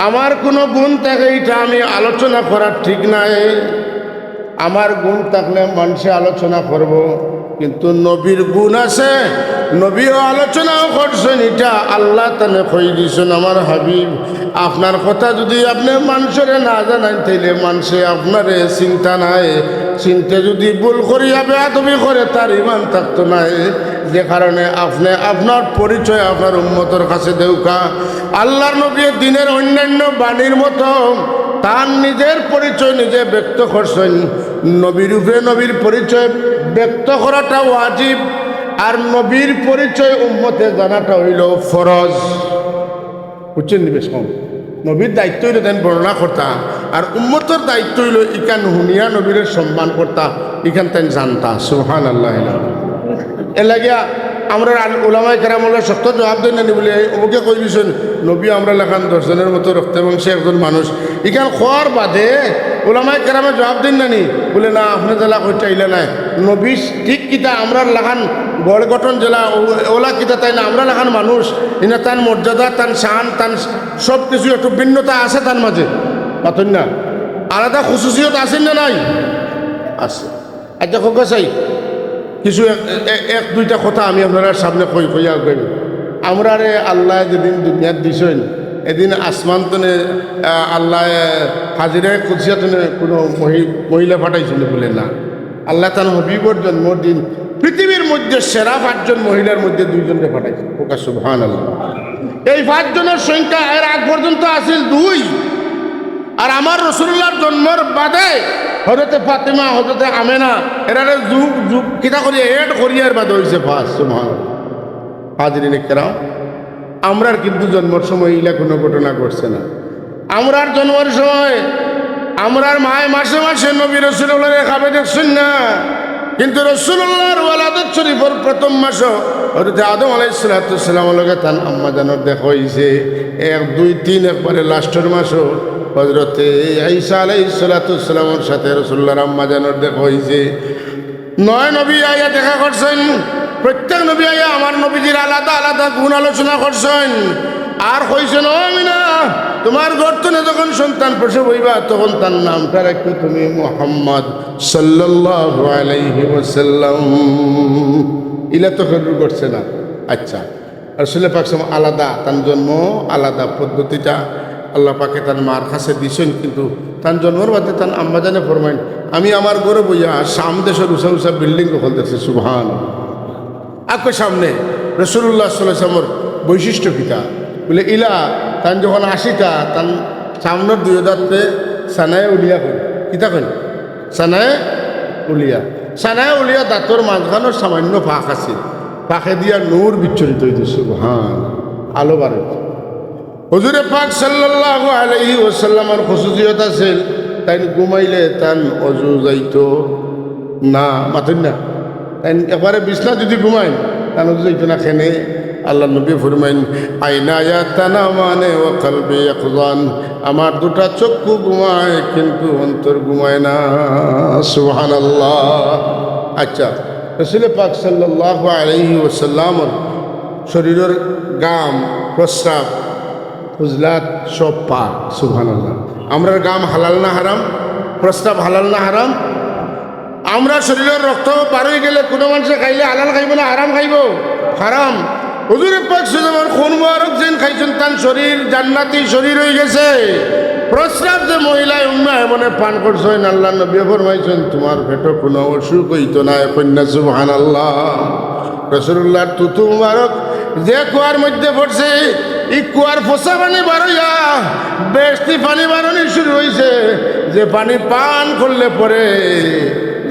আমার কোনো গুণ থাকে এটা আমি আলোচনা করার ঠিক নাই। আমার গুণ থাকলে মানুষে আলোচনা করব, কিন্তু নবীর গুণ আছে, নবীও আলোচনাও করছেন। এটা আল্লাহ তানে কই দিয়েছেন, আমার হাবিব আপনার কথা যদি আপনি মানুষের না জানান তাইলে মানুষে আপনারে চিন্তা নাই, চিনতে যদি ভুল করিয়া বেয়াদবি করে তার ইমান থাকতো নাই। যে কারণে আপনি আপনার পরিচয় আপনার উম্মতের কাছে দেউকা। আল্লাহর নবী দিনের অন্যান্য বাণীর মতো তার নিজের পরিচয় নিজে ব্যক্ত করছেন। নবীর উপরে নবীর পরিচয় ব্যক্ত করাটা ওয়াজিব, আর নবীর পরিচয় উম্মতে জানাটা হইল ফরজ। বুঝছেন নিবেশ কম, নবীর দায়িত্ব হইল দেন বর্ণনা করতা, আর উম্মতের দায়িত্ব হইল ইকান হুনিয়া নবীর সম্মান করতা, ইখান তেন জানতা। সুবহানাল্লাহ। এ লাগিয়া আমরা ওলামায়ে কেরামুল্লাহ শক্ত জবাব দেন না বলে ওকে কই দিছেন নবী আমরা লেখান 10 জনের মতো রক্ত এবং সে একজন মানুষ এখান খোয়ার বাদে ওলামায়ে কেরামে জবাব দেন না নি বলে না আপনি জেলা কইটা ইলে নাই নবী ঠিক কিতা আমরা লেখান গড় গঠন জেলা ওলা কিতা তাই না আমরা লেখান মানুষ ইনা তার মর্যাদা তার শান তার সব কিছু একটু ভিন্নতা আছে তার মাঝে পাতেন না আলাদা খুশুসিয়ত আছেন না নাই আছে আচ্ছা খোকা চাই কিছু এক দুইটা কথা আমি আপনার সামনে কইয়া গেল আমরা রে আল্লাহ যেদিন দুনিয়াত দিছেন এদিন আসমান তনে আল্লাহ হাজিরায় কুচিয়া তনে কোনো মহিলা পাঠাইছিল বলে না আল্লাহ তার হবিবর জন্মর দিন পৃথিবীর মধ্যে সেরা 5 জন মহিলার মধ্যে 2 জনকে পাঠাইছে ওকা সুবহানাল্লাহ এই 5 জনের সংখ্যা এর আগ পর্যন্ত আছিল 2 আর আমার রাসূলুল্লাহর জন্মের বাদে হযরতে ফাতেমা হযরতে আমেনা এরারে যুগ যুগ কিতা করি এড করিয়ার বাদে হইছে 5 সুবহানাল্লাহ হাজিরিনে কেরাম আমরার কিন্তু জন্মের সময় ইলা কোনো ঘটনা ঘটছে না আমরার জন্মের সময় আমরার মায়ে মাসে মাসে নবী রাসূলুল্লাহর খাবে দেখছেন না কিন্তু রাসূলুল্লাহর ওয়ালাদত শরীফের প্রথম মাস হযরত আদম আলাইহিস সালাম লগে তান আম্মা জানের দেখা হইছে 1 2 3 একবারে লাস্টের মাসও হযরতে ঈসা আলাইহিস সালামের সাথে রাসূলুল্লাহর আম্মা জানের দেখা হইছে 9 নবী আয়া দেখা করছেন প্রত্যেক নবী আয়া আমার নবীজির আলাদা আলাদা গুণ আলোচনা করছেন আর কইছেন ও আমিনা তোমার গর্তনে যখন সন্তান প্রসব হইবা তখন তার নামটা রাখো তুমি মুহাম্মদ সাল্লাল্লাহু আলাইহি ওয়াসাল্লাম ইলা তো খরুর করছে না আচ্ছা রাসূল পাক আলাদা তার জন্ম আলাদা পদ্ধতিটা আল্লাহ পাকে তার মার কাছে দিছেন কিন্তু তার জন্মের বাদে তার আম্মা জানে ফরমাইন আমি আমার ঘরে বইয়া সাম দেশের উঁচা উঁচা বিল্ডিং দখল দেখছি সুবহানাল্লাহ আকো সামনে রাসূলুল্লাহ সাল্লাল্লাহু আলাইহি ওয়াসাল্লামের বৈশিষ্ট্য কিতা বলে ইলা তান যখন আসিতা তান সামনের 2 দাঁতে সানায় উলিয়া কই কিতা কই সানায় উলিয়া দাঁতর মাঝখানোর সামান্য ফাঁক আছে ফাঁকে দিয়া নূর বিচ্ছরিত হইতে সুবহান আলো বাড়ে হুজুরে পাক সাল্লাল্লাহু আলাইহি ওয়াসাল্লামের খুশুসিয়ত আছে তাই ঘুমাইলে তান অজু যাইতো না মাথুন না তাই একবারে বিছনা যদি ঘুমাই তান অজু যাইতো না খেনে আল্লাহ নবী ফরমাইন আইনায়া তানামানে ওয়া কলবি ইয়াকযান আমার 2টা চক্ষু ঘুমায় কিন্তু অন্তর ঘুমায় না সুবহানাল্লাহ আচ্ছা রাসূল পাক সাল্লাল্লাহু আলাইহি ওয়াসাল্লাম শরীরের গাম প্রস্রাব হুজলাত সব পাক সুবহানাল্লাহ আমরার গাম হালাল না হারাম প্রস্রাব হালাল না হারাম আমরা শরীরের রক্ত পার হয়ে গেলে কোনো মানুষে খাইলে হালাল খাইব না হারাম খাইব হারাম হুজুরে পাক সুজমান খুন মুবারক যেন খাইছেন তার শরীর জান্নাতি শরীর হয়ে গেছে প্রস্রাব যে মহিলায় মনে পান করছেন আল্লাহ নবী ফরমাইছেন তোমার পেটে কোনো অসুখ হইতো না কন্যা সুবহানাল্লাহ রাসূলুল্লাহর তুতু মুবারক যে কুয়ার মধ্যে পড়ছে এই কুয়ার ফোসা পানি বারইয়া বেশি পানি বারণি শুরু হয়েছে যে পানি পান করলে পরে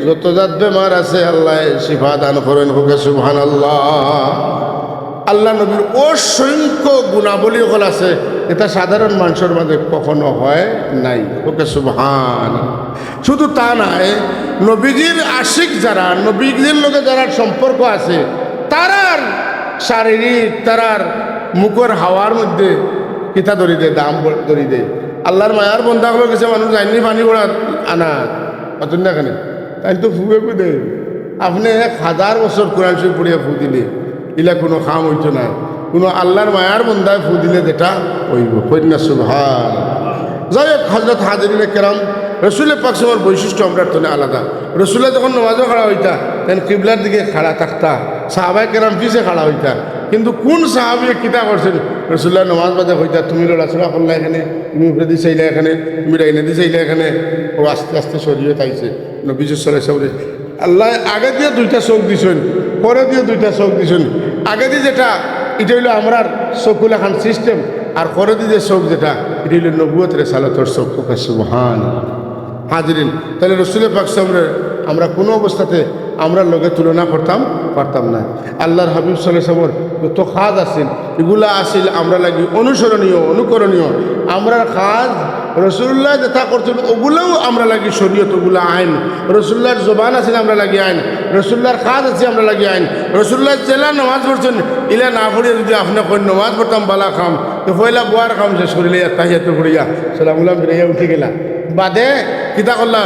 যত জাত বেমার আছে আল্লাহ শিফা দান করেন হোকে সুবহানাল্লাহ আল্লাহ নবীর অসংখ্য গুণাবলী হল আছে এটা সাধারণ মানুষের মাঝে কখনো হয় নাই ওকে সুবহান শুধু তা নয় নবীজির আশিক যারা নবীজির লোকে যারা সম্পর্ক আছে তারার শারীরিক তারার মুখের হাওয়ার মধ্যে কিতা ধরি দেয় দাম ধরি দেয় আল্লাহর মায়ার বন্ধাগুলো গেছে মানুষ যায়নি পানি পড়া আনা অতন না কেন তাই তো ফুবে ফুদে আপনি 1000 বছর কোরআন শরীফ পড়িয়া ফু দিলে ইলা কোনো খাম হইতো না কোনো আল্লাহর মায়ার বন্ধায় ফু দিলে যেটা হইব কন্যা সুবহান যাই হোক হযরত হাজিরিনে কেরাম রাসূল পাক সাল্লাল্লাহু আলাইহি বৈশিষ্ট্য আমরা তো আলাদা রাসূল যখন নামাজে খাড়া হইতা তখন কিবলার দিকে খাড়া থাকতা সাহাবায়ে কেরাম পিছে খাড়া হইতা কিন্তু কোন সাহাবী কিতা করছেন রাসূলুল্লাহ নামাজ বাজে হইতা তুমি লড়াচড়া করলা এখানে তুমি উপরে দিয়ে চাইলে এখানে তুমি ডাইনে দিয়ে চাইলে এখানে ও আস্তে আস্তে শরীয়ত আইছে নবী সাল্লাল্লাহু আলাইহি আল্লাহ আগে দিয়ে 2টা চোখ দিছেন পরে দিয়ে 2টা চোখ দিছেন আগে দিয়ে যেটা এটা হইলো আমরার চকুল এখন সিস্টেম আর পরে দিয়ে যে চোখ যেটা এটা হইলো নবুয়তের সালাতের চোখ ওকে সুবহান হাজিরিন তাহলে রাসূল পাক সাল্লাল্লাহু আমরা কোনো অবস্থাতে আমরা লগে তুলনা পারতাম না আল্লাহর হাবিব সাল্লাল্লাহু আলাইহি ওয়াসাল্লাম যত কাজ আছিল এগুলা আছিল আমরা লাগি অনুসরণীয় অনুকরণীয় আমরা কাজ রসুল্লাহ যেটা করছেন ওগুলোও আমরা লাগি শরীয়ত, ওগুলো আইন। রসুল্লাহর জবান আছে আমরা লাগি আইন, রসুল্লাহর কাজ আছে আমরা লাগি আইন। রসুল্লাহ জেলা নামাজ পড়ছেন, ইলা না পড়িয়া যদি আপনি কোন নামাজ পড়তাম বালা খাম, তো পয়লা বুয়ার কাম শেষ করিলে তাহিয়াত পড়িয়া সালামুল্লাহ ফিরাইয়া উঠে গেলা, বাদে কিতা করলা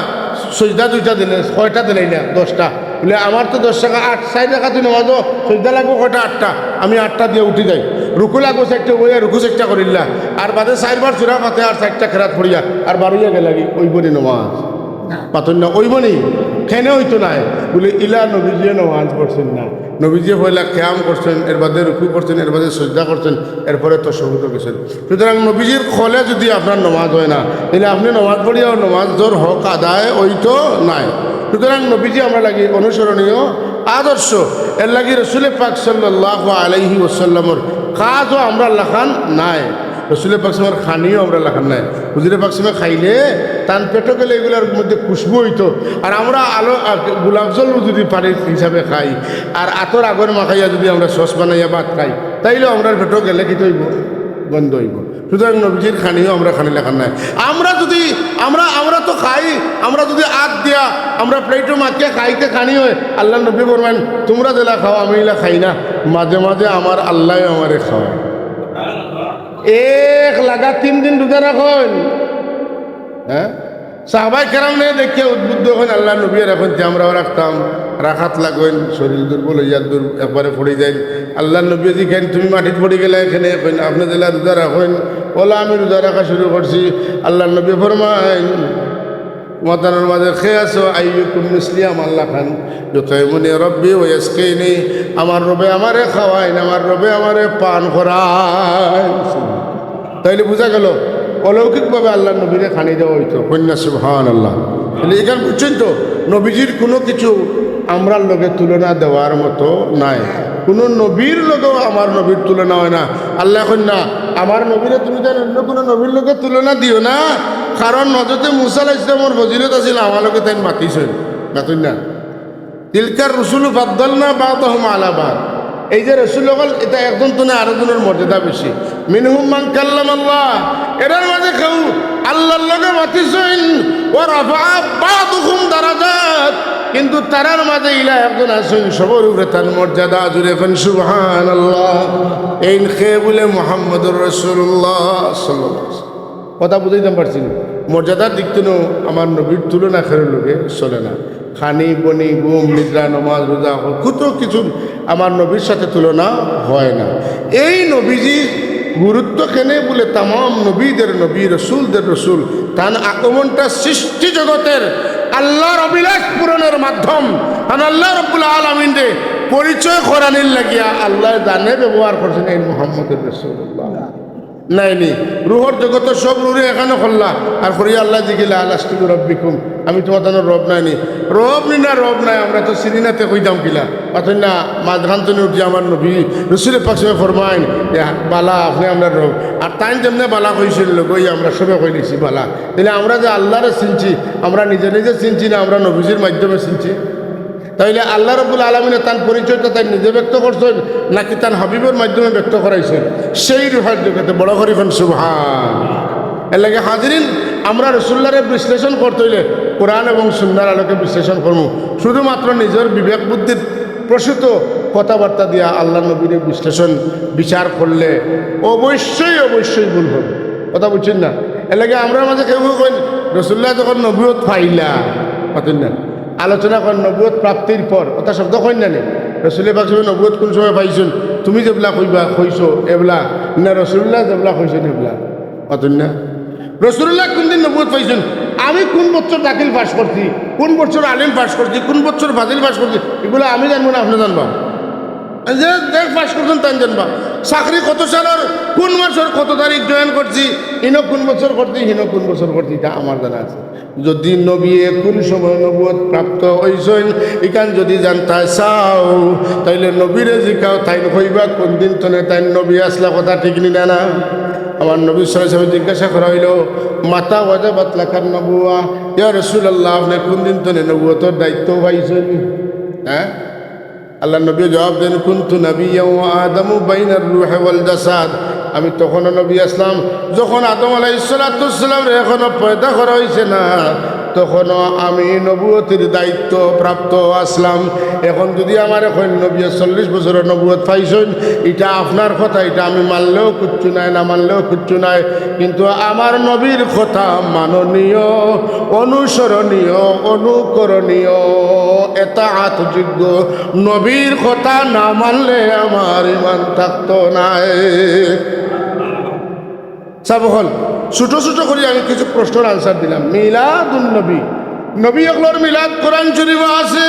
সজদা 2টা দিলে, 6টা দিলাই না 10টা, বলে আমার তো 10 টাকা 8 6 টাকা তুই নামাজও সজদা লাগবো কয়টা 8টা, আমি 8টা দিয়ে উঠি যাই। রুকু লাগবো 4টা, বইয়া রুকু 4টা করিলা, আর বাদে 4বার চূড়া পাতে আর 4টা খেরাত পড়িয়া আর বারুইয়া গেলাগি ওই বনি নামাজ পাতন না, ওই বনি খেনে হইতো নাই বলে ইলা নবীজিয়ে নামাজ পড়ছেন না। নবীজিয়ে পয়লা খেয়াম করছেন, এর বাদে রুকু করছেন, এর বাদে সজদা করছেন, এরপরে তো সহুদ গেছেন। সুতরাং নবীজির খলে যদি আপনার নামাজ হয় না, তাহলে আপনি নামাজ পড়িয়াও নামাজ জোর হক আদায় ওইতো নাই। সুতরাং নবীজি আমরা লাগি অনুসরণীয় আদর্শ, এর লাগি রসুল পাক সাল্লাল্লাহু আলাইহি ওয়াসাল্লামর কাজও আমরা লাখান নাই, রসুল পাকসিমার খানিও আমরা লাখান নাই। হুজুরে পাকসিমা খাইলে তান পেটো গেলে এগুলোর মধ্যে খুশবু হইতো, আর আমরা আলো গোলাপ জল যদি পানি হিসাবে খাই, আর আতর আগর মাখাইয়া যদি আমরা সস বানাইয়া ভাত খাই, তাইলেও আমরা পেটো গেলে কি হইব, গন্ধ হইব। সুতরাং নবীজির খানিও আমরা খানি লেখান নাই। আমরা যদি আমরা তো খাই, আমরা যদি আগ দিয়া আমরা প্লেটও মাখিয়া খাইতে খানি হয়, আল্লাহ নবী বলবেন তোমরা যেলা খাও আমি এলা খাই না, মাঝে মাঝে আমার আল্লাহ আমারে খাওয়ায়। এক লাগা 3 দিন রোজা রাখেন, হ্যাঁ সাহাবাই কেরাম নিয়ে দেখে উদ্বুদ্ধ হন, আল্লাহ নবী এখন যে আমরাও রাখতাম, রাখাত লাগবেন, শরীর দুর্বল হইয়া একবারে পড়ে যায়। আল্লাহ নবী যেখানে তুমি মাটিত পড়ে গেলে এখানে আপনি জেলা রোজা রাখেন, ওলা আমি রোজা রাখা শুরু করছি। আল্লাহ নবী ফরমাইন মাতানোর মাঝে খেয়ে আসো আইয়ুকুম মিসলি আল্লাহ খান যতই মনে রব্বি ও এসকেই নেই, আমার রবে আমারে খাওয়াইন, আমার রবে আমারে পান করায়। তাইলে বোঝা গেল অলৌকিকভাবে আল্লাহ নবীরে খানি দেওয়া হইতো। কন্যা সুবহানাল্লাহ। তাহলে এখানে বুঝছেন তো নবীজির কোনো কিছু আমরার লোকের তুলনা দেওয়ার মতো নাই, কোনো নবীর লোকেও আমার নবীর তুলনা হয় না। আল্লাহ কন্যা আমার নবীরে তুমি যেন অন্য কোনো নবীর লোকের তুলনা দিও না, কারণ নজরতে মুসা আলাইহিস সালামের ফজিলত আছিল, আমার লোকে তাই মাতিছেন মাতুন না। তিলকার রসুল ফাদ্দালনা বা'দাহুম আলা বা'দ, এই যে রসুল হল এটা একজন তুনে আরেকজনের মর্যাদা বেশি। মিনহুম মান কাল্লামাল্লাহ, এটার মাঝে কেউ আল্লাহর লগে মাতিছেন, ওয়া রাফা বা'দুহুম দারাজাত, কিন্তু তারার মাঝে ইলা একজন আছেন সবার উপরে তার মর্যাদা। জুড়ে ফেন সুবহানাল্লাহ। এই খে বলে মুহাম্মদুর রাসূলুল্লাহ সাল্লাল্লাহু আলাইহি ওয়াসাল্লাম। কথা বুঝাইতে পারছি না? মর্যাদার দিক থেকে আমার নবীর তুলনা খের লোকে চলে না। খানি বনি ঘুম নিদ্রা নমাজ রোজা কত কিছু আমার নবীর সাথে তুলনা হয় না। এই নবীজি গুরুত্ব কেনে বলে তাম নবীদের নবী রসুলদের রসুল, তার আগমনটা সৃষ্টি জগতের আল্লাহর অভিলাষ পূরণের মাধ্যম। কারণ আল্লাহ রাব্বুল আলামিনের পরিচয় করানির লাগিয়া আল্লাহ জানে ব্যবহার করছেন এই মুহাম্মদুর রাসূলুল্লাহ। নাইনি রুহর জগত সব রুহে এখানে করলা আর করিয়া আল্লাহ জিগিলা আলাস্তু রব্বিকুম, আমি তোমার তানোর রব নাইনি, রব নি না রব নাই, আমরা তো সিরিনাতে কইতাম কিলা পাতেন না। মাঝখান তো উঠি আমার নবী রসুলের পাশে ফরমাইন বালা আপনি আমরা রব, আর তাই যেমনি বালা কইছিল কই আমরা সবে কই দিছি বালা। তাহলে আমরা যে আল্লাহরে চিনছি, আমরা নিজে নিজে চিনছি না, আমরা নবীজির মাধ্যমে চিনছি। তাইলে আল্লাহ রাব্বুল আলামিনের তার পরিচয়টা তাই নিজে ব্যক্ত করছেন নাকি তার হাবিবের মাধ্যমে ব্যক্ত করাইছেন? সেই রুহের জগতে বড় করিবেন সুবহান। এর লাগে হাজিরিন, আমরা রসুল্লাহরে বিশ্লেষণ করতে হইলে কোরআন এবং সুন্নাহর আলোকে বিশ্লেষণ করবো। শুধুমাত্র নিজের বিবেক বুদ্ধির প্রসূত কথাবার্তা দিয়া আল্লাহ নবীর বিশ্লেষণ বিচার করলে অবশ্যই ভুল হবে। কথা বুঝছেন না? এর লাগে আমরা মাঝে কেউ কই রসুল্লাহ যখন নবুয়ত পাইলা পাতেন না, আলোচনা করেন নবুয়ত প্রাপ্তির পর, ওটা শব্দ কইন না নে রসুলের পাশে নবুয়ত কোন সময় পাইছেন? তুমি যেগুলা কইবা কইছো এবলা না, রসুল্লাহ যেগুলা কইছেন এবলা পাতেন না। রসুল্লাহ কোনদিন নবুয়ত পাইছেন? আমি কোন বছর দাখিল পাস করছি, কোন বছর আলিম পাস করছি, কোন বছর ফাজিল পাস করছি, এগুলো আমি জানবো না, আপনি জানবা? যে দেখ পাস করছেন তাই জানবা। চাকরি কত সালের কোন মাসের কত তারিখ জয়েন করছি, ইনো কোন বছর করছি, হিনো কোন বছর করছি, এটা আমার জানা আছে। যদি নবী কোন সময় নবুয়ত প্রাপ্ত হইছেন এখান যদি জানতে চাও, তাইলে নবীরে জিকাও, তাই কইবা কোন দিন তনে তাই নবী আসলা, কথা ঠিক নি না? আমার নবী সাল্লাল্লাহু আলাইহি ওয়াসাল্লাম জিজ্ঞাসা করা হইল মাতা ওয়াজাবাত লাকান নবুয়া, ইয়া রাসূলুল্লাহ আপনি কোন দিন তনে নবুয়তের দায়িত্ব পাইছেন? হ্যাঁ, আল্লাহ নবী জবাব দেন কুনতু নাবিয়্যান ওয়া আদামু বাইনার রূহি ওয়াল জাসাদ, আমি তখনও নবী আসলাম। যখন আদম আলাইহিস সালাম এখনো পয়দা করা হয়েছে না, তখনও আমি নবুয়তির দায়িত্ব প্রাপ্ত আসলাম। এখন যদি আমার এখন নবী 40 বছরের নবুয়ত পাইছেন, এটা আপনার কথা, এটা আমি মানলেও কিচ্ছু নাই, না মানলেও কিচ্ছু নাই। কিন্তু আমার নবীর কথা মাননীয়, অনুসরণীয়, অনুকরণীয়, এতাআতযোগ্য। নবীর কথা না মানলে আমার ইমান থাকতো নাই। সাবহল ছোট ছোট করে আমি কিছু প্রশ্নের আনসার দিলাম। মিলাদুন নবী, নবী এগুলোর মিলাদ কোরআন শরীফ আছে।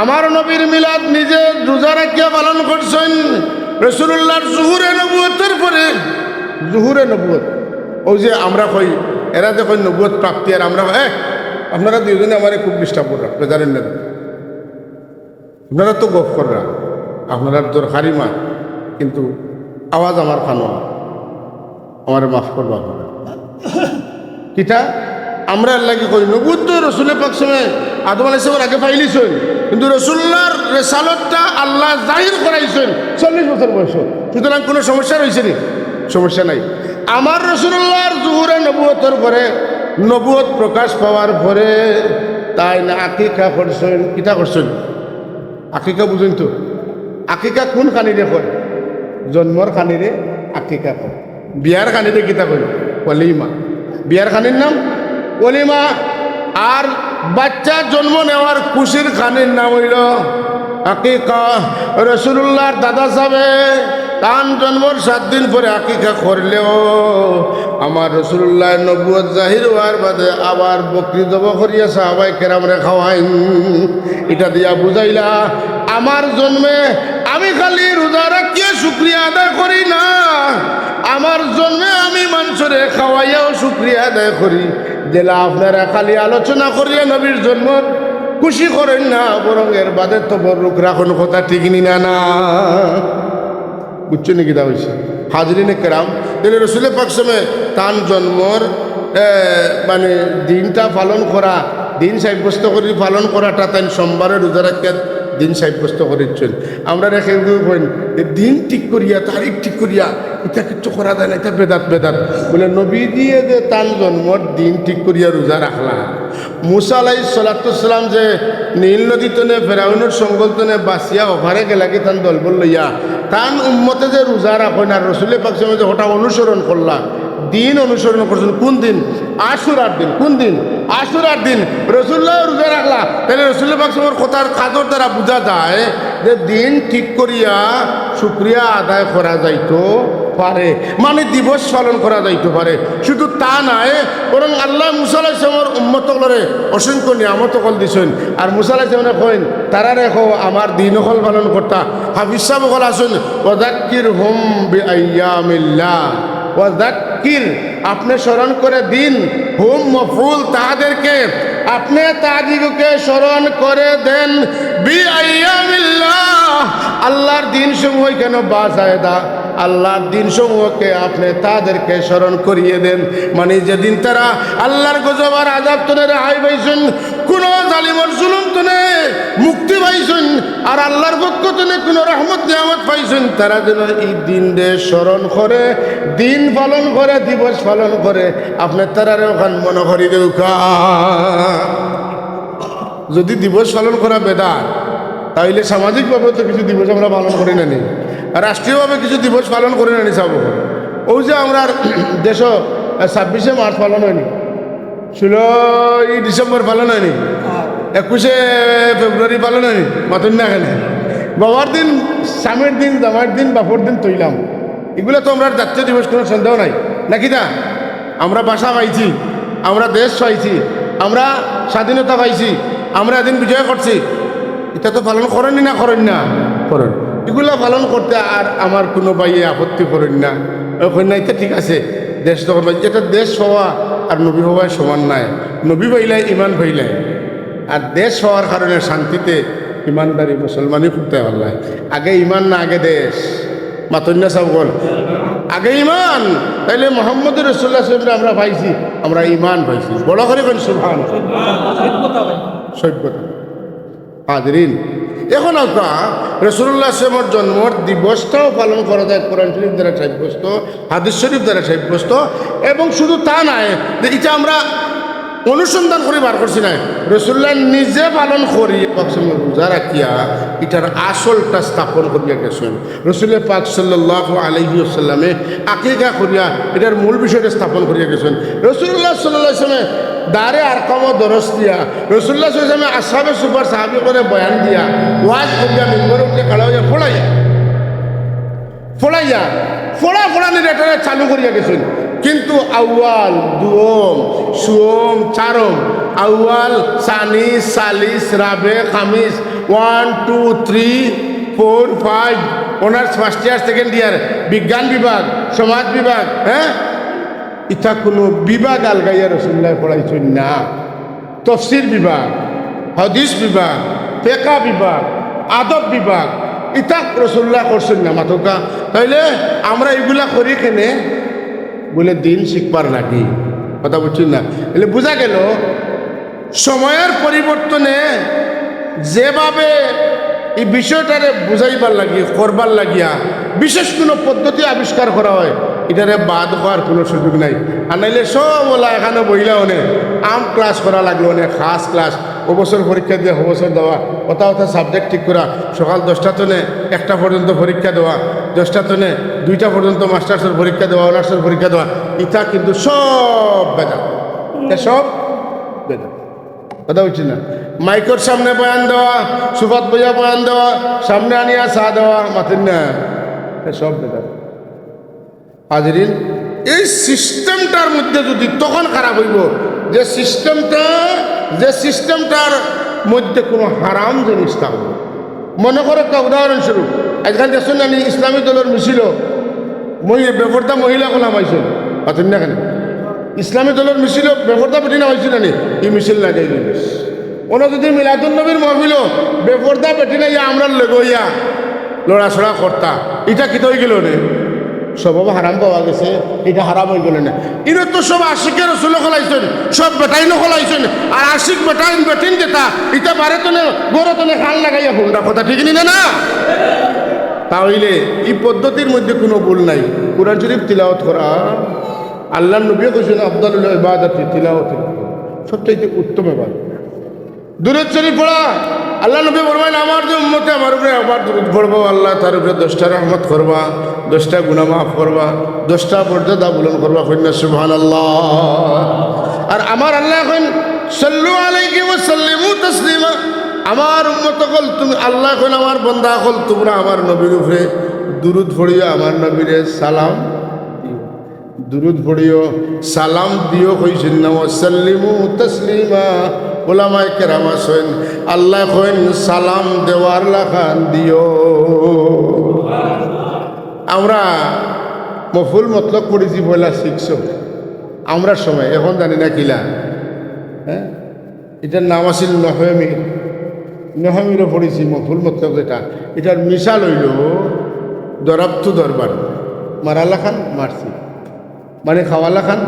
আমার নবীর মিলাদ নিজে রোজা রাখিয়া পালন করছেন। রাসূলুল্লাহর জুহুরে নবুয়তের পরে, জুহুরে নবুয়ত, ওই যে আমরা কই এরা যে কই নবুয়ত প্রাপ্তি, আর আমরা আপনারা দুইজনে আমার খুব ডিস্টার্ব করা বেজারেন না, আপনারা তো গপ করা, আপনারা দরকারি মা, কিন্তু আওয়াজ আমার কানো, আমার মাফ করবা। কিতা আমরা আল্লাহকে কই নবুয়ত তো রসুলের পাক সময় আদম আলাইহিস সালামের আগে পাইলিছেন, কিন্তু রসুল্লাহর রিসালাতটা আল্লাহ জাহির করাইছেন 40 বছর বয়স। সুতরাং কোনো সমস্যা রয়েছে নি? সমস্যা নাই। আমার রসুল্লাহর জুহুরে নবুয়তের পরে, নবুয়ত প্রকাশ পাওয়ার পরে তাই না আকিকা করছেন। কিতা করছেন? আকিকা বুঝেন তো? আকিকা কোন কানিরে করে? জন্মর কানিরে আকিকা করে। বিয়ার কানিরে কিতা করে? ওলিমা। বিয়ার খানির নাম ওলিমা। আর বাচ্চা জন্ম নেওয়ার খুশির খানির নাম হইল আকিকা। রাসূলুল্লাহর দাদা সাহেবে তান জন্মর 7 দিন পরে আকিকা করলেও আমার রাসূলুল্লাহ নবুয়ত জাহির হওয়ার বাদে আবার বকরি জব করিয়া সাহাবায়ে কেরামরে খাওয়াইন। এটা দিয়া বুঝাইলা আমার জন্মে আমি খালি রোজা রাখিয়া শুকরিয়া আদায় করি না, আমার জন্মে আমি মানুষরে খাওয়াইয়াও শুকরিয়া আদায় করি। যেলা আপনারা খালি আলোচনা করিয়া নবীর জন্ম খুশি করেন না, বরং এর বাদে তো বরুক রাখুন, কথা ঠিক নি না? না বুঝছো নাকি? তা হয়েছে হাজরিনে কেরাম, তাহলে রসুলের পাক সময় তান জন্মর মানে দিনটা পালন করা, দিন সাব্যস্ত করে পালন করাটা তাই সোমবারে রোজা রাখিয়া দিন সাব্যস্ত করেছেন। আমরা রেখে দিন ঠিক করিয়া, তারিখ ঠিক করিয়া, এটা কিচ্ছু করা যায় না, এটা বেদাত বেদাত বলে। নবী দিয়ে যে তান জন্মর দিন ঠিক করিয়া রোজা রাখলা। মুসা আলাইহিস সালাম যে নীল নদী তনে ফেরাউনের সঙ্গল তনে বাঁচিয়া ওভারে গেলাকে তান দলবল লইয়া তান উম্মতে যে রোজা রাখেন, আর রসুলের পাক সময় যে ওটা অনুসরণ করলা, দিন অনুসরণ করছেন কোন দিন? আশুরার দিন। কোন দিন? আশুরার দিন রসুল্লাহ রোজা রাখলা। তাহলে রসুলের পাক সময়ের কথার কাজর দ্বারা বোঝা যায় যে দিন ঠিক করিয়া শুকরিয়া আদায় করা যাইতো পারে, মানে দিবস পালন করা যাইতে পারে। শুধু তা নাই, বরং আল্লাহ মুসা আলাইহিস সালামের উম্মতগুলোরে অসংখ্য নিয়ামত কল দিছেন। আর মুসা আলাইহিস সালামে কইন তারা রেখো আমার দিন হল পালন করতা। হাফিজ সাহেব হল আসুন ওয়াযাক্কিরহুম বিআইয়ামিল্লাহ। ওয়াযাক্কির আপনি স্মরণ করে দিন, হুম মফউল তাদেরকে, আপনি তাদিগকে স্মরণ করে দেন বিআইয়ামিল্লাহ, আল্লাহর দিন সমূহ কেন বাজায়দা, আল্লাহর দিন সমূহকে আপনি তাদেরকে স্মরণ করিয়ে দেন। মানে যেদিন তারা আল্লাহর গজব আর আযাব তনে রেহাই পাইছেন, কোন জালিমের জুলুম তনে মুক্তি পাইছেন, আর আল্লাহর পক্ষ তনে কোন রহমত নিয়ামত পাইছেন, তারা যেন এই দিন দে স্মরণ করে, দিন পালন করে, দিবস পালন করে। আপনি তারারে ওখান মনে করি দেউকা। যদি দিবস পালন করা বেদাত, তাইলে সামাজিকভাবে তো কিছু দিবস আমরা পালন করি না নি, রাষ্ট্রীয়ভাবে কিছু দিবস পালন করি না নি। চাব ওই যে আমরা দেশ 26শে মার্চ পালন হয়নি, 16ই ডিসেম্বর পালন হয়নি, 21শে ফেব্রুয়ারি পালন হয়নি, মাতুন না এখানে বাবার দিন, স্বামীর দিন, জামাইয়ের দিন, বাপর দিন তৈলাম, এগুলো তো আমরা জাতীয় দিবস, কোনো সন্দেহ নাই নাকি? না আমরা ভাষা পাইছি, আমরা দেশ পাইছি, আমরা স্বাধীনতা পাইছি, আমরা এদিন বিজয় করছি, এটা তো পালন করেনি না? করেন না? করেন। এগুলা পালন করতে আর আমার কোনো বাইয়ে আপত্তি করেন না, ওখানে না, এটা ঠিক আছে। দেশ তখন যেটা দেশ হওয়া আর নবী হওয়ায় সমান নাই। নবী পাইলাই ইমান পাইলাই, আর দেশ হওয়ার কারণে শান্তিতে ইমানদারি মুসলমানই করতে পারলাই। আগে ইমান না আগে দেশ? মাতন্যা সাহেব বল আগে ইমান। তাইলে মোহাম্মদ রাসূলুল্লাহ সাল্লাল্লাহু আমরা পাইছি, আমরা ইমান পাইছি। বড় করে বল সুবহান। সত্যতা হাজরিন, এখন আমরা রাসূলুল্লাহ সাল্লাল্লাহু জন্মর দিবসটাও পালন করা যায় কোরআন শরীফ দ্বারা সাব্যস্ত, হাদিস শরীফ দ্বারা সাব্যস্ত। এবং শুধু তা নয় যে এটা আমরা অনুসন্ধান করে বার করছি না, রাসূলুল্লাহ নিজে পালন করি রোজা রাখিয়া এটার আসলটা স্থাপন করিয়া গেছেন। রাসূল পাক সাল্লাল্লাহু আলাইহি ওয়াসাল্লামে আকিকা করিয়া এটার মূল বিষয়টা স্থাপন করিয়া গেছেন। রাসূলুল্লাহ সাল্লাল্লাহু আলাইহি ওয়াসাল্লামে দারে আরকাম দরস দিয়া রাসূলুল্লাহ সাল্লাল্লাহু আলাইহি ওয়াসাল্লামে আসহাবে সুপার সাহাবী করে বয়ান দিয়া ওয়াজ করিয়া মিম্বরে উঠে খাড়া হইয়া ফোড়াইয়া এটা চালু করিয়া গেছেন। কিন্তু আউয়াল দুয়ম সুয়ম চারম আউয়াল সানি সালিস রাবে খামিস 1 2 3 4 5 honours first year second year বিজ্ঞান বিভাগ সমাজ বিভাগ, হ্যাঁ ইটা কোনো বিভাগ আলগাইয়া রাসূলুল্লাহ পড়াইছেন না। তাফসীর বিভাগ, হাদিস বিভাগ, ফিকহ বিভাগ, আদব বিভাগ ইটা রাসূলুল্লাহ করছেন না মাতকা। তাইলে আমরা এগুলা করি কেনে বলে দিন শিখবার লাগি, কথা বুঝছেন না? এলে বোঝা গেল সময়ের পরিবর্তনে যেভাবে এই বিষয়টারে বুঝাইবার লাগি করবার লাগিয়া বিশেষ কোনো পদ্ধতি আবিষ্কার করা হয়, এটারে বাদ হওয়ার কোনো সুযোগ নাই। আর নাইলে সব ওলা এখানে বইলা অনেক আম ক্লাস করা লাগলো, অনেক খাস ক্লাস অবসর পরীক্ষা দিয়ে অবসর দেওয়া, কথা সাবজেক্ট ঠিক করা, সকাল 10টা তনে 1টা পর্যন্ত পরীক্ষা দেওয়া, 10টা তনে 2টা পর্যন্ত মাস্টার্সের পরীক্ষা দেওয়া, অনার্সের পরীক্ষা দেওয়া, এটা কিন্তু সব বেদা, সব বেদা, কথা বুঝছি না? মাইকোর সামনে বয়ান দেওয়া, সুফাত বইয়া বয়ান দেওয়া, সামনে আনিয়া চা দেওয়া, মাতেন না, সব বেদা। হাজরিন, এই সিস্টেমটার মধ্যে যদি তখন খারাপ হইব যে সিস্টেমটার মধ্যে কোনো হারাম জিনিস থাকবে। মনে করো একটা উদাহরণস্বরূপ, আজকাল দেখছেন না ইসলামী দলের মিছিল বেপর্দা মহিলা গোলাম হয়েছিল, পাতেন না কেন? ইসলামী দলের মিছিল বেপর্দা বেটি না হয়েছিল না, এই মিছিল না যাই কোনো যদি মিলাদুন নবীর মহবিল বেপর্দা বেটি না আমরা লেগইয়া লড়াছড়া করতা, এটা কিত হয়ে গেল নে? সব হারাম পাওয়া গেছে, এটা হারাম হয়ে গেল না। এরা তো সব আশিকের রসুল খোলাইছেন, সব বেটাইনও খোলাইছেন, আর আশিক বেটাইন যেটা এটা বারে তনে গড়ে তনে খাল লাগাইয়া ফোনটা, কথা ঠিক নিনে না? তাহলে এই পদ্ধতির মধ্যে কোনো ভুল নাই। কুরআন শরীফ তিলাওয়াত করা, আল্লাহর নবী কইছেন আফদালুল ইবাদাতি তিলাওয়াত, সবচাইতে উত্তম ইবাদত। দুরূদ শরীফ পড়া, আল্লাহ নবী বলবেন আমার যে উম্মতে আমার উপরে একবার দুরূদ পড়বো, আল্লাহ তার উপরে 10টা রহমত করবা, 10টা গুনাহ মাফ করবা, 10টা মর্যাদা বুলন্দ করবা, কইনা সুবহানাল্লাহ। আর আমার আল্লাহ কইন সাল্লু আলাইহি ওয়া সাল্লিমু তাসলিমা, আমার উম্মত কল তুমি আল্লাহ কইন আমার বান্দা কল তোমরা আমার নবীর উপরে দুরূদ পড়িও, আমার নবীরে সালাম দিও, দুরূদ পড়িও সালাম দিও, কইছেন না ওয়া সাল্লিমু তাসলিমা। ওলামায়ে কেরাম আছেন আল্লাহ কইন সালাম দেওয়ার লাখান দিও। আমরা মফুল মতলব পড়েছি বলা শিখছ আমরা সময়, এখন জানি না কিলা, হ্যাঁ এটার নাম আছিল নহমিরও পড়েছি মফুল মতলব যেটা, এটার মিশাল হইল দরাবতু দরবার, মারালা খান মারছি মানে খাওয়ালা খান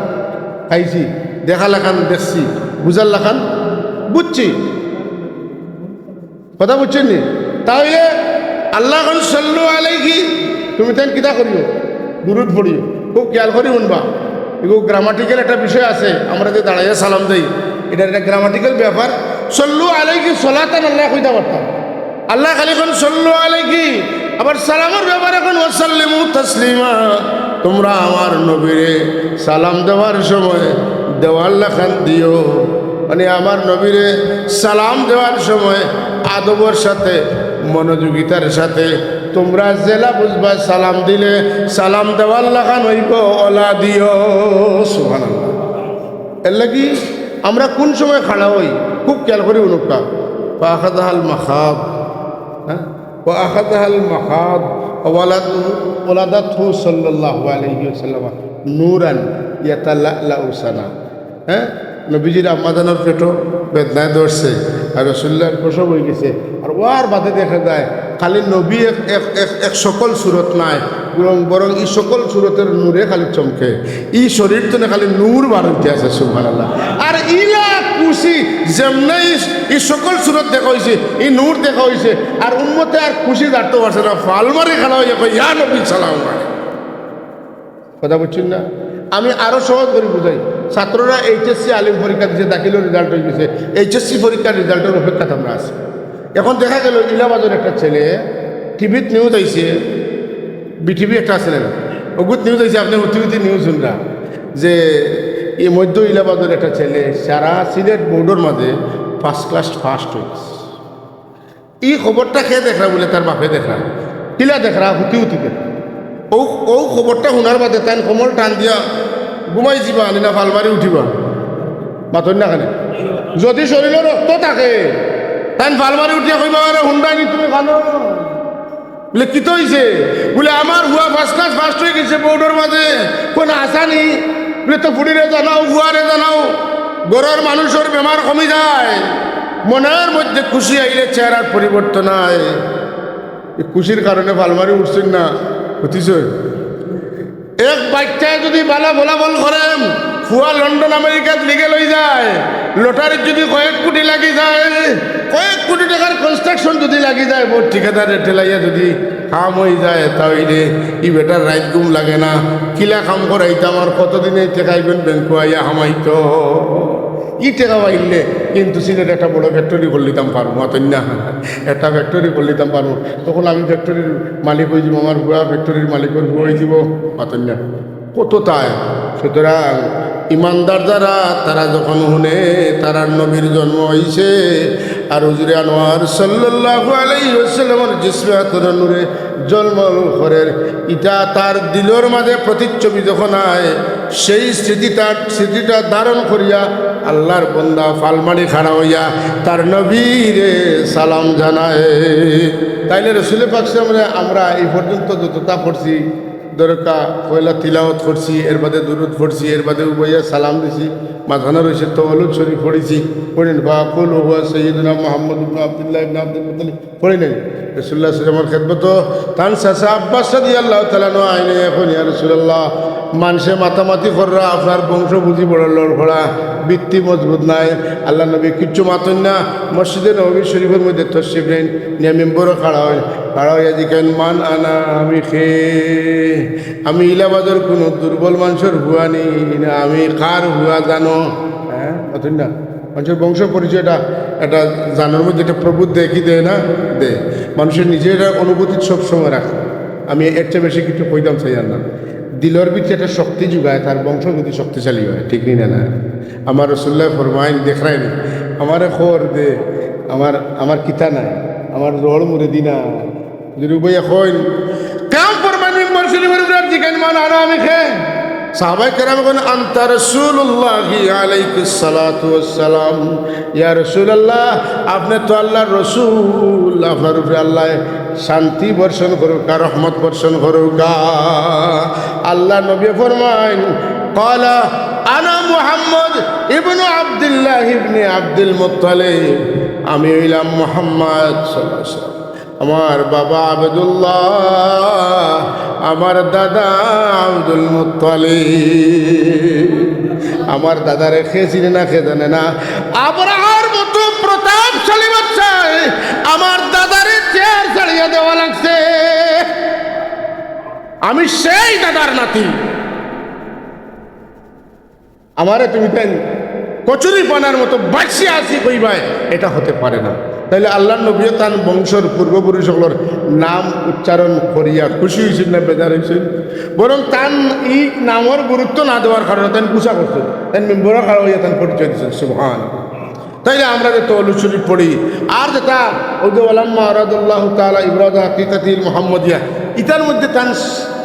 খাইছি, দেখালা খান দেখছি, বুঝাল্লা খান বুঝছি, কথা বুঝছেন নি? তাহলে আল্লাহ সাল্লু আলাইহি তুমি তেন কিতা করিও, দুরূদ পড়িও, খুব খেয়াল করি শুনবা। এগুলো গ্রামাটিক্যাল একটা বিষয় আছে, আমরা যে দাঁড়াইয়া সালাম দেই এটা একটা গ্রামাটিক্যাল ব্যাপার। সাল্লু আলাইহি সলাতান আল্লাহ কইতা পারতাম, আল্লাহ খালি এখন সাল্লু আলাইহি, আবার সালামের ব্যাপার এখন ওয়াসাল্লিমু তাসলিমা, তোমরা আমার নবীরে সালাম দেওয়ার সময় দেওয়ার লেখান দিও, মানে আমার নবীরে সালাম দেওয়ার সময় আদবের সাথে মনোযোগিতার সাথে তোমরা জেলা বুঝবা, সালাম দিলে সালাম দেওয়ার লাগান হইব ওলা দিও, সুবহানাল্লাহ। এর লাগি আমরা কোন সময় খাড়া হই খুব খেয়াল করি অনুকা আখাদাহাল মাখাব, হ্যাঁ ও আখাদাহাল মাখাব ওলাদাতহু সাল্লাল্লাহু আলাইহি ওয়াসাল্লাম নূরান ইয়াতালাআলাউ সানা, হ্যাঁ নবীজির আম্মাজানোর পেটও বেদনায় ধরছে আর রাসূলুল্লাহর প্রসব হয়ে গেছে, আর ওয়ার বাদে দেখা যায় খালি নবী এক সকল সুরত নাই, বরং এই সকল সুরতের নূরে খালি চমকে, এই শরীর তো না খালি নূর বাড়তে আছে, সুবহানাল্লাহ। আর ইলা খুশি যেমনে এই সকল সুরত দেখা হয়েছে, এই নূর দেখা হয়েছে, আর উম্মতে আর খুশি দাঁড়তে পারছে না, ফালমারি খেলা হয়ে যাবে, ইয়া নবী সালাম কথা বলছেন না। আমি আরো সহজ করে বুঝাই, ছাত্ররা এইচএসসি আলিম পরীক্ষা দিচ্ছে, দাখিলের রেজাল্ট হয়ে গেছে, এইচএসসি পরীক্ষার রেজাল্টের অপেক্ষাতে আমরা আছি। এখন দেখা গেল ইলাহাবাদের একটা ছেলে টিভিত নিউজ আইছে, বিটিভি একটা আছে না, অগুত নিউজ আইছে, আপনি অতি নিউজ শুনরা যে এই মধ্য ইলাহাবাদের একটা ছেলে সারা সিলেট বোর্ডের মাঝে ফার্স্ট ক্লাস ফার্স্ট হয়েছে। এই খবরটা খেয়ে দেখরা বলে তার বাপে দেখরা, কিলা দেখরা হুতি দেখরা। ও খবরটা শোনার বাদে তাই কোমল টান দিয়া ঘুমাই যাবা আনি না ফালমারি উঠিবা বাতর না কেন, যদি শরীরের রক্ত থাকে তাই ফালমারি উঠিয়া কইবা আরে হুন্ডাই নি তুমি খানো বলে কি তো হয়েছে, বলে আমার হুয়া ফার্স্ট ক্লাস ফার্স্ট হয়ে গেছে বোর্ডের মাঝে, কোন আশা নি বলে তো ফুড়িরে জানাও হুয়ারে জানাও, গড়ের মানুষের বেমার কমে যায়, মনের মধ্যে খুশি আইলে চেহারার পরিবর্তন হয়। এই খুশির কারণে ফালমারি উঠছেন না বুঝিস। এক বাচ্চায় যদি বালা বলাবল করেন ফুয়া লন্ডন আমেরিকাত লিগে লই যায়, লটারির যদি কয়েক কোটি লাগি যায়, কয়েক কোটি টাকার কনস্ট্রাকশন যদি লাগি যায়, বোর্ড ঠিকাদার ঠেলাইয়া যদি কাম হয়ে যায়, তাহলে ই বেটার রাইত ঘুম লাগে না, কিলা কাম করাইতাম আর কতদিনে টেকাইবেন ব্যাংক আইয়া হামাইতো ই টেকা পাইলে কিন্তু সিলেট একটা বড় ফ্যাক্টরি করে নিতাম পারবো, মাতন না একটা ফ্যাক্টরি করে নিতাম পারবো, তখন আমি ফ্যাক্টরির মালিক হয়ে যাব, আমার বুয়া ফ্যাক্টরির মালিকের বুয়া হয়ে যাব, মাতন না কত তাই। সুতরাং ইমানদার যারা তারা যখন শুনে তারার নবীর জন্ম হয়েছে আর হুজুরে আনোয়ার সাল্লাল্লাহু আলাইহি ওয়াসাল্লামের জিসমে আতরের নূরে জন্ম করেন, ইটা তার দিলের মাঝে প্রতিচ্ছবি যখন আয়, সেই স্মৃতিটা ধারণ করিয়া আল্লাহর বন্দা ফালমারি খাড়া হইয়া তার নবীরে সালাম জানায়। তাইলে রসুল পাক আমরা এই পর্যন্ত যতটা পড়ছি দরকা পয়লা তিলাওয়াত করছি, এর বাদে দুরুদ পড়ছি, এর বাদে উবাইয়া সালাম দিছি, মাঝখানে রয়েছে তওয়ালুদ শরীফ পড়েছি, পড়েন বা কুল হুয়া সাইয়্যিদুনা মুহাম্মদ ইবনে আব্দুল্লাহ ইবনে আব্দুল মুত্তালিব পড়ে নেন। রাসূলুল্লাহ সাল্লাল্লাহু আলাইহি ওয়াসাল্লামের খেদমত তান চাচা আব্বাস রাদিয়াল্লাহু তাআলা আনহু আইনে এখন ইয়া রাসূলুল্লাহ মানুষে মাতামাতি কররা আপনার বংশ বুঝি বড় লড় ভরা বৃত্তি মজবুত নাই, আল্লাহ নবী কিচ্ছু মাতন না, মসজিদে নববী শরীফের মধ্যে তশরিফ নেন, নিয়ে মেম্বরও খাড়া হইয়া জিকেন মান আনা আমি আমি ইলাহাবাদের কোনো দুর্বল মানুষের হুয়া নেই না, আমি কার হুয়া জানো, হ্যাঁ মাতন না মানুষের বংশ পরিচয়টা একটা জানার মধ্যে একটা প্রভুত দেয় কি দেয় না দে, মানুষের নিজের অনুভূতি সবসময় রাখে। আমি এর চেয়ে বেশি কিছু কইতাম চাই না, দিলর ভিতরে একটা শক্তি যোগায়, তার বংশ যদি শক্তিশালী হয়, ঠিক নি না। আমার রাসূলুল্লাহ ফরমাইন দেখায়নি আমারে খবর দে, আমার কিতা নাই, আমার রোড় মুড়ে দিনা যদি বইয়া কইন কাম ফরমাইন মিম্বর শরীফের উপর জিকান মান আনা আমি খে সাহাবায়ে কেরাম কোন আনতা রাসূলুল্লাহি আলাইহিস সালাতু ওয়াস সালাম, ইয়া রাসূলুল্লাহ আপনি তো আল্লাহর রাসূল, আপনার উপরে আল্লাহ শান্তি বর্ষণ করুক, রহমত বর্ষণ করুক। আল্লাহ নবী ফরমাইন ক্বালা আনা মুহাম্মদ ইবনে আব্দুল্লাহ ইবনে আব্দুল মুত্তালিব, আমি হইলাম মুহাম্মদ সাল্লাল্লাহু আলাইহি ওয়াসাল্লাম, আমার বাবা আব্দুল্লাহ, আমার দাদা আব্দুল মুত্তালিব। আমার দাদা রেখে চিনে না খে জানে না, আবরাহার মতো প্রতাপশালী বাদশাহ আমার দাদারে চেয়ার ছাড়িয়ে দেওয়া লাগছে, আমি সেই দাদার নাতি, আমারে তুমি তাই কচুরি পানার মতো বাসি আসি কইবাই, এটা হতে পারে না। তাইলে আল্লাহ নবী তার বংশর পূর্বপুরুষগুলোর নাম উচ্চারণ করিয়া খুশি হয়েছেন না বেজার হয়েছেন, বরং তার এই নামের গুরুত্ব না দেওয়ার কারণে তাই গুছা করছেন, তাই মেম্বরা খাড়া হইয়া তার পরিচয় দিচ্ছেন সুবহান। তাইলে আমরা যে তওয়ালুদ শরীফ পড়ি আর যেটা ওদের ওলাম্মা রাদিয়াল্লাহু তাআলা ইবরাজ হাকিকাতিল মুহাম্মাদিয়া, ইতার মধ্যে তার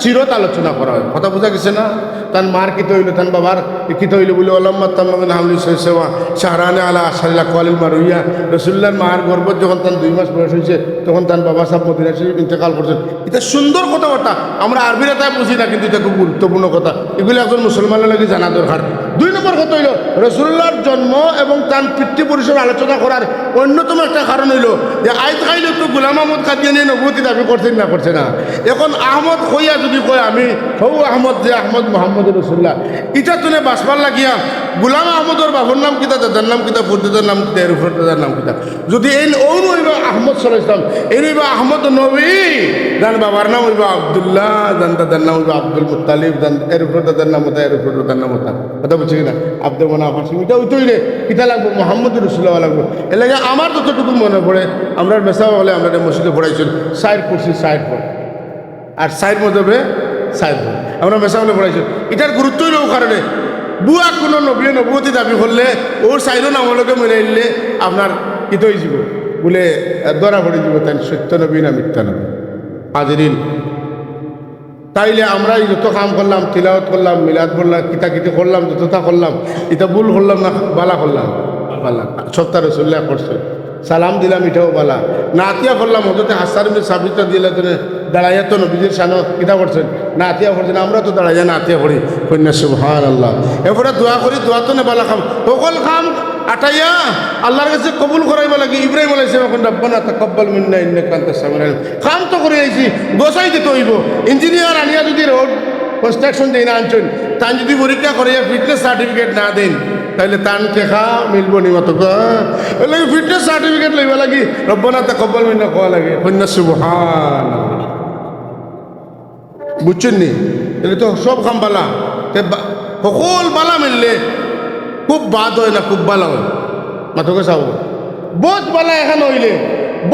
চিরত আলোচনা করা হয়, কথা বোঝা গেছে না। তার মার কিত হইল, তার বাবার কিত হইল বলে ওলাম্মা তামামিন হামলি সেবা শাহরানে আলা আশাল্লাহ কোয়ালিল মারুইয়া, রসুল্লাহর মার গর্ভত যখন তার 2 মাস বয়স হয়েছে তখন তার বাবা সাহেব মদিনা শরীফ ইন্তেকাল করছেন। এটা সুন্দর কথাবার্তা, আমরা আরবিরা তাই বুঝি না, কিন্তু এটা খুব গুরুত্বপূর্ণ কথা, এগুলো একজন মুসলমানের লাগে জানা দরকার। 2 নম্বর কথা হইল রাসূলুল্লাহর জন্ম এবং তার পিতৃপুরুষের আলোচনা করার অন্যতম একটা কারণ হইল যে আইত খাইলে তো গোলাম আহমদ কাদিয়ানী নবুয়তি দাবি করছেন না করছে না। এখন আহমদ হইয়া যদি কয় আমি হৌ আহমদ যে আহমদ মোহাম্মদ রসুল্লাহ ইটা তুলে বাসবার লাগিয়া গোলাম আহমদর বাবুর নাম কিতা দাদার নাম কিতা ফুরদাদার নাম কিতা এরফর দাদার নাম কিতা যদি এই ও নইবা আহমদ সাল্লাল্লাহু আলাইহি ওয়াসাল্লাম এই নইবা আহমদ নবী জান বাবার নাম হইবা আব্দুল্লাহ জান দাদার নাম হইবা আব্দুল মুত্তালিব জান এরফর দাদার নাম হতা এরফর দাদার নাম হতা কথা বুঝছি কিনা আব্দুল মানাফ হাশিম এটা ওইটাই কিতা লাগবো মোহাম্মদ রসুল্লাহ লাগবো এর লাগে আমার যতটুকু মনে পড়ে আমরা মেসা হলে আমরা মসজিদে পড়াইছিল সাইড পড়ছি সাইড পড় আর সাইড মধ্যে সাইড পড় আমরা মেসা হলে পড়াইছিল এটার গুরুত্ব হইল কারণে বুয়া কোনো নবী নবুয়তি দাবি করলে ওর সাইডও নামলকে মিলে নিলে আপনার কিত হয়ে যাব বলে ধরা পড়ে যাব তাই সত্য নবী না মিথ্যা নবী হাজিরিন। তাইলে আমরা যত কাম করলাম তিলাওয়াত করলাম মিলাদ বললাম কিতাকিতি করলাম যতটা করলাম এটা ভুল করলাম না বালা করলাম বালা সত্তা রসুল্লাহ করছে সালাম দিলাম এটাও বালা না আতিয়া করলাম হজরতে হাসান ইবনে সাবিত দিলে তো দাঁড়াইয়া তো নবীজির সানো কিতা করছেন না আতিয়া করছেন আমরা তো দাঁড়াইয়া না আতিয়া করি কন্যা সুবহানাল্লাহ। এরপরে দোয়া করি দোয়া তো নেবালা খাম সকল খাম আটাইয়া আল্লাহর কাছে কবুল করাইবা লাগে। ইব্রাহিম আলাইহিস সালাম এখন রব্বানা তাকাব্বাল মিন্না ইন্নাকা আনতাস সামিউল আলিম খাম তো করে আইছি গোসাই দিতে হইব। ইঞ্জিনিয়ার আনিয়া যদি রোড কনস্ট্রাকশন দেই না আনছেন তান যদি পরীক্ষা করিয়া ফিটনেস সার্টিফিকেট না দেন তাহলে তান টেকা মিলব নি মতো লাগে ফিটনেস সার্টিফিকেট লইবা লাগি রব্বানা তাকাব্বাল মিন্না কোয়া লাগে কন্যা সুবহানাল্লাহ বুঝছেন নি। তাহলে তো সব খাম বালা সকল বালা মিললে খুব বাদ হয় না খুব বালা হয় মাথকে চাব বহুত বালা এখন হইলে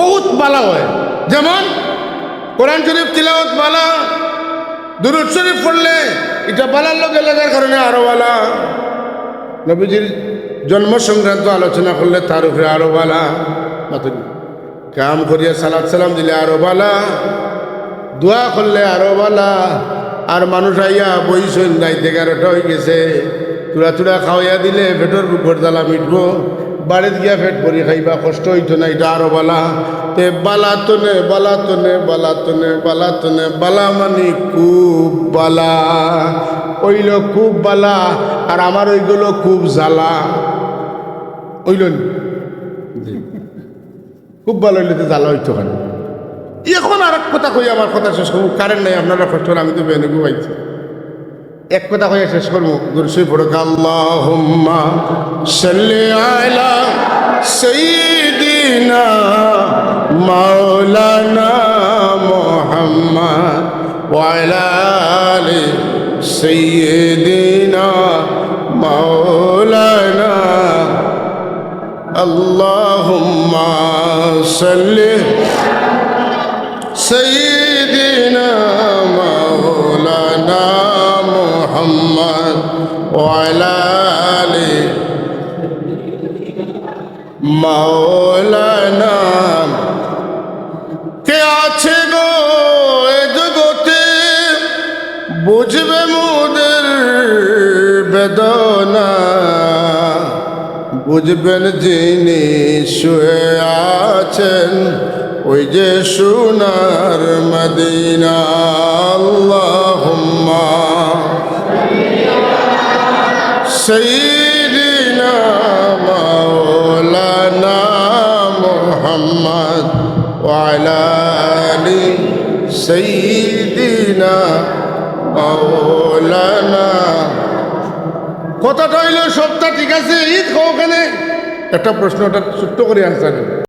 বহুত বালা হয়। যেমন কোরআন শরীফ তিলাওয়াত বালা দুরূদ শরীফ পড়লে এটা বালার লগে লাগার কারণে আরো বালা নবীজির জন্ম সংক্রান্ত আলোচনা করলে তার উপরে আরো বালা মাথুন কাম করিয়া সালাত সালাম দিলে আরো বালা দোয়া করলে আরো বালা আর মানুষ আইয়া বইছেন রাইতে 11টা হয়ে গেছে চূড়া চূড়া খাওয়াইয়া দিলে পেটের বুকর জ্বালা মিটবো বাড়িতে গিয়া পেট ভরি খাইবা কষ্ট হইতো না এটা আরো বালা তে বালা তনে বালা তনে বালা তনে বালা তনে বালা মানে খুব বালা ওইল খুব বালা আর আমার ওইগুলো খুব জ্বালা ওইল খুব ভালো হইলে তো জ্বালা হইতো কেন। এখন আর এক কথা কই আমার কথা শেষ করবো কারেন্ট নাই আপনারা কষ্ট আমি তো বেনে ঘুমাইছি এক কথা কইয়া শেষ করবো দুরুদ পড়ুক আল্লাহুম্মা সাল্লি আলা সাইয়্যিদিনা মাওলানা মুহাম্মদ ওয়া আলা আলি সাইয়্যিদিনা মাওলানা আল্লাহুম্মা সাল্লি সাইয়্যিদিনা মাওলানা মুহাম্মদ ওয়া আলা আলি মাওলানা। কে আছে গো এ জগতে বুঝবে মোদের বেদনা বুঝবেন যিনি শুয়ে আছেন ওই যে সোনার মদিনা। আল্লাহুম্মা সাইয়্যিদিনা মাওলানা মুহাম্মদ ওয়া আলা আলি সাইয়্যিদিনা মাওলানা। কথাটা হইল সবটা ঠিক আছে ঈদ ওখানে একটা প্রশ্নটা ছোট্ট করে আনসার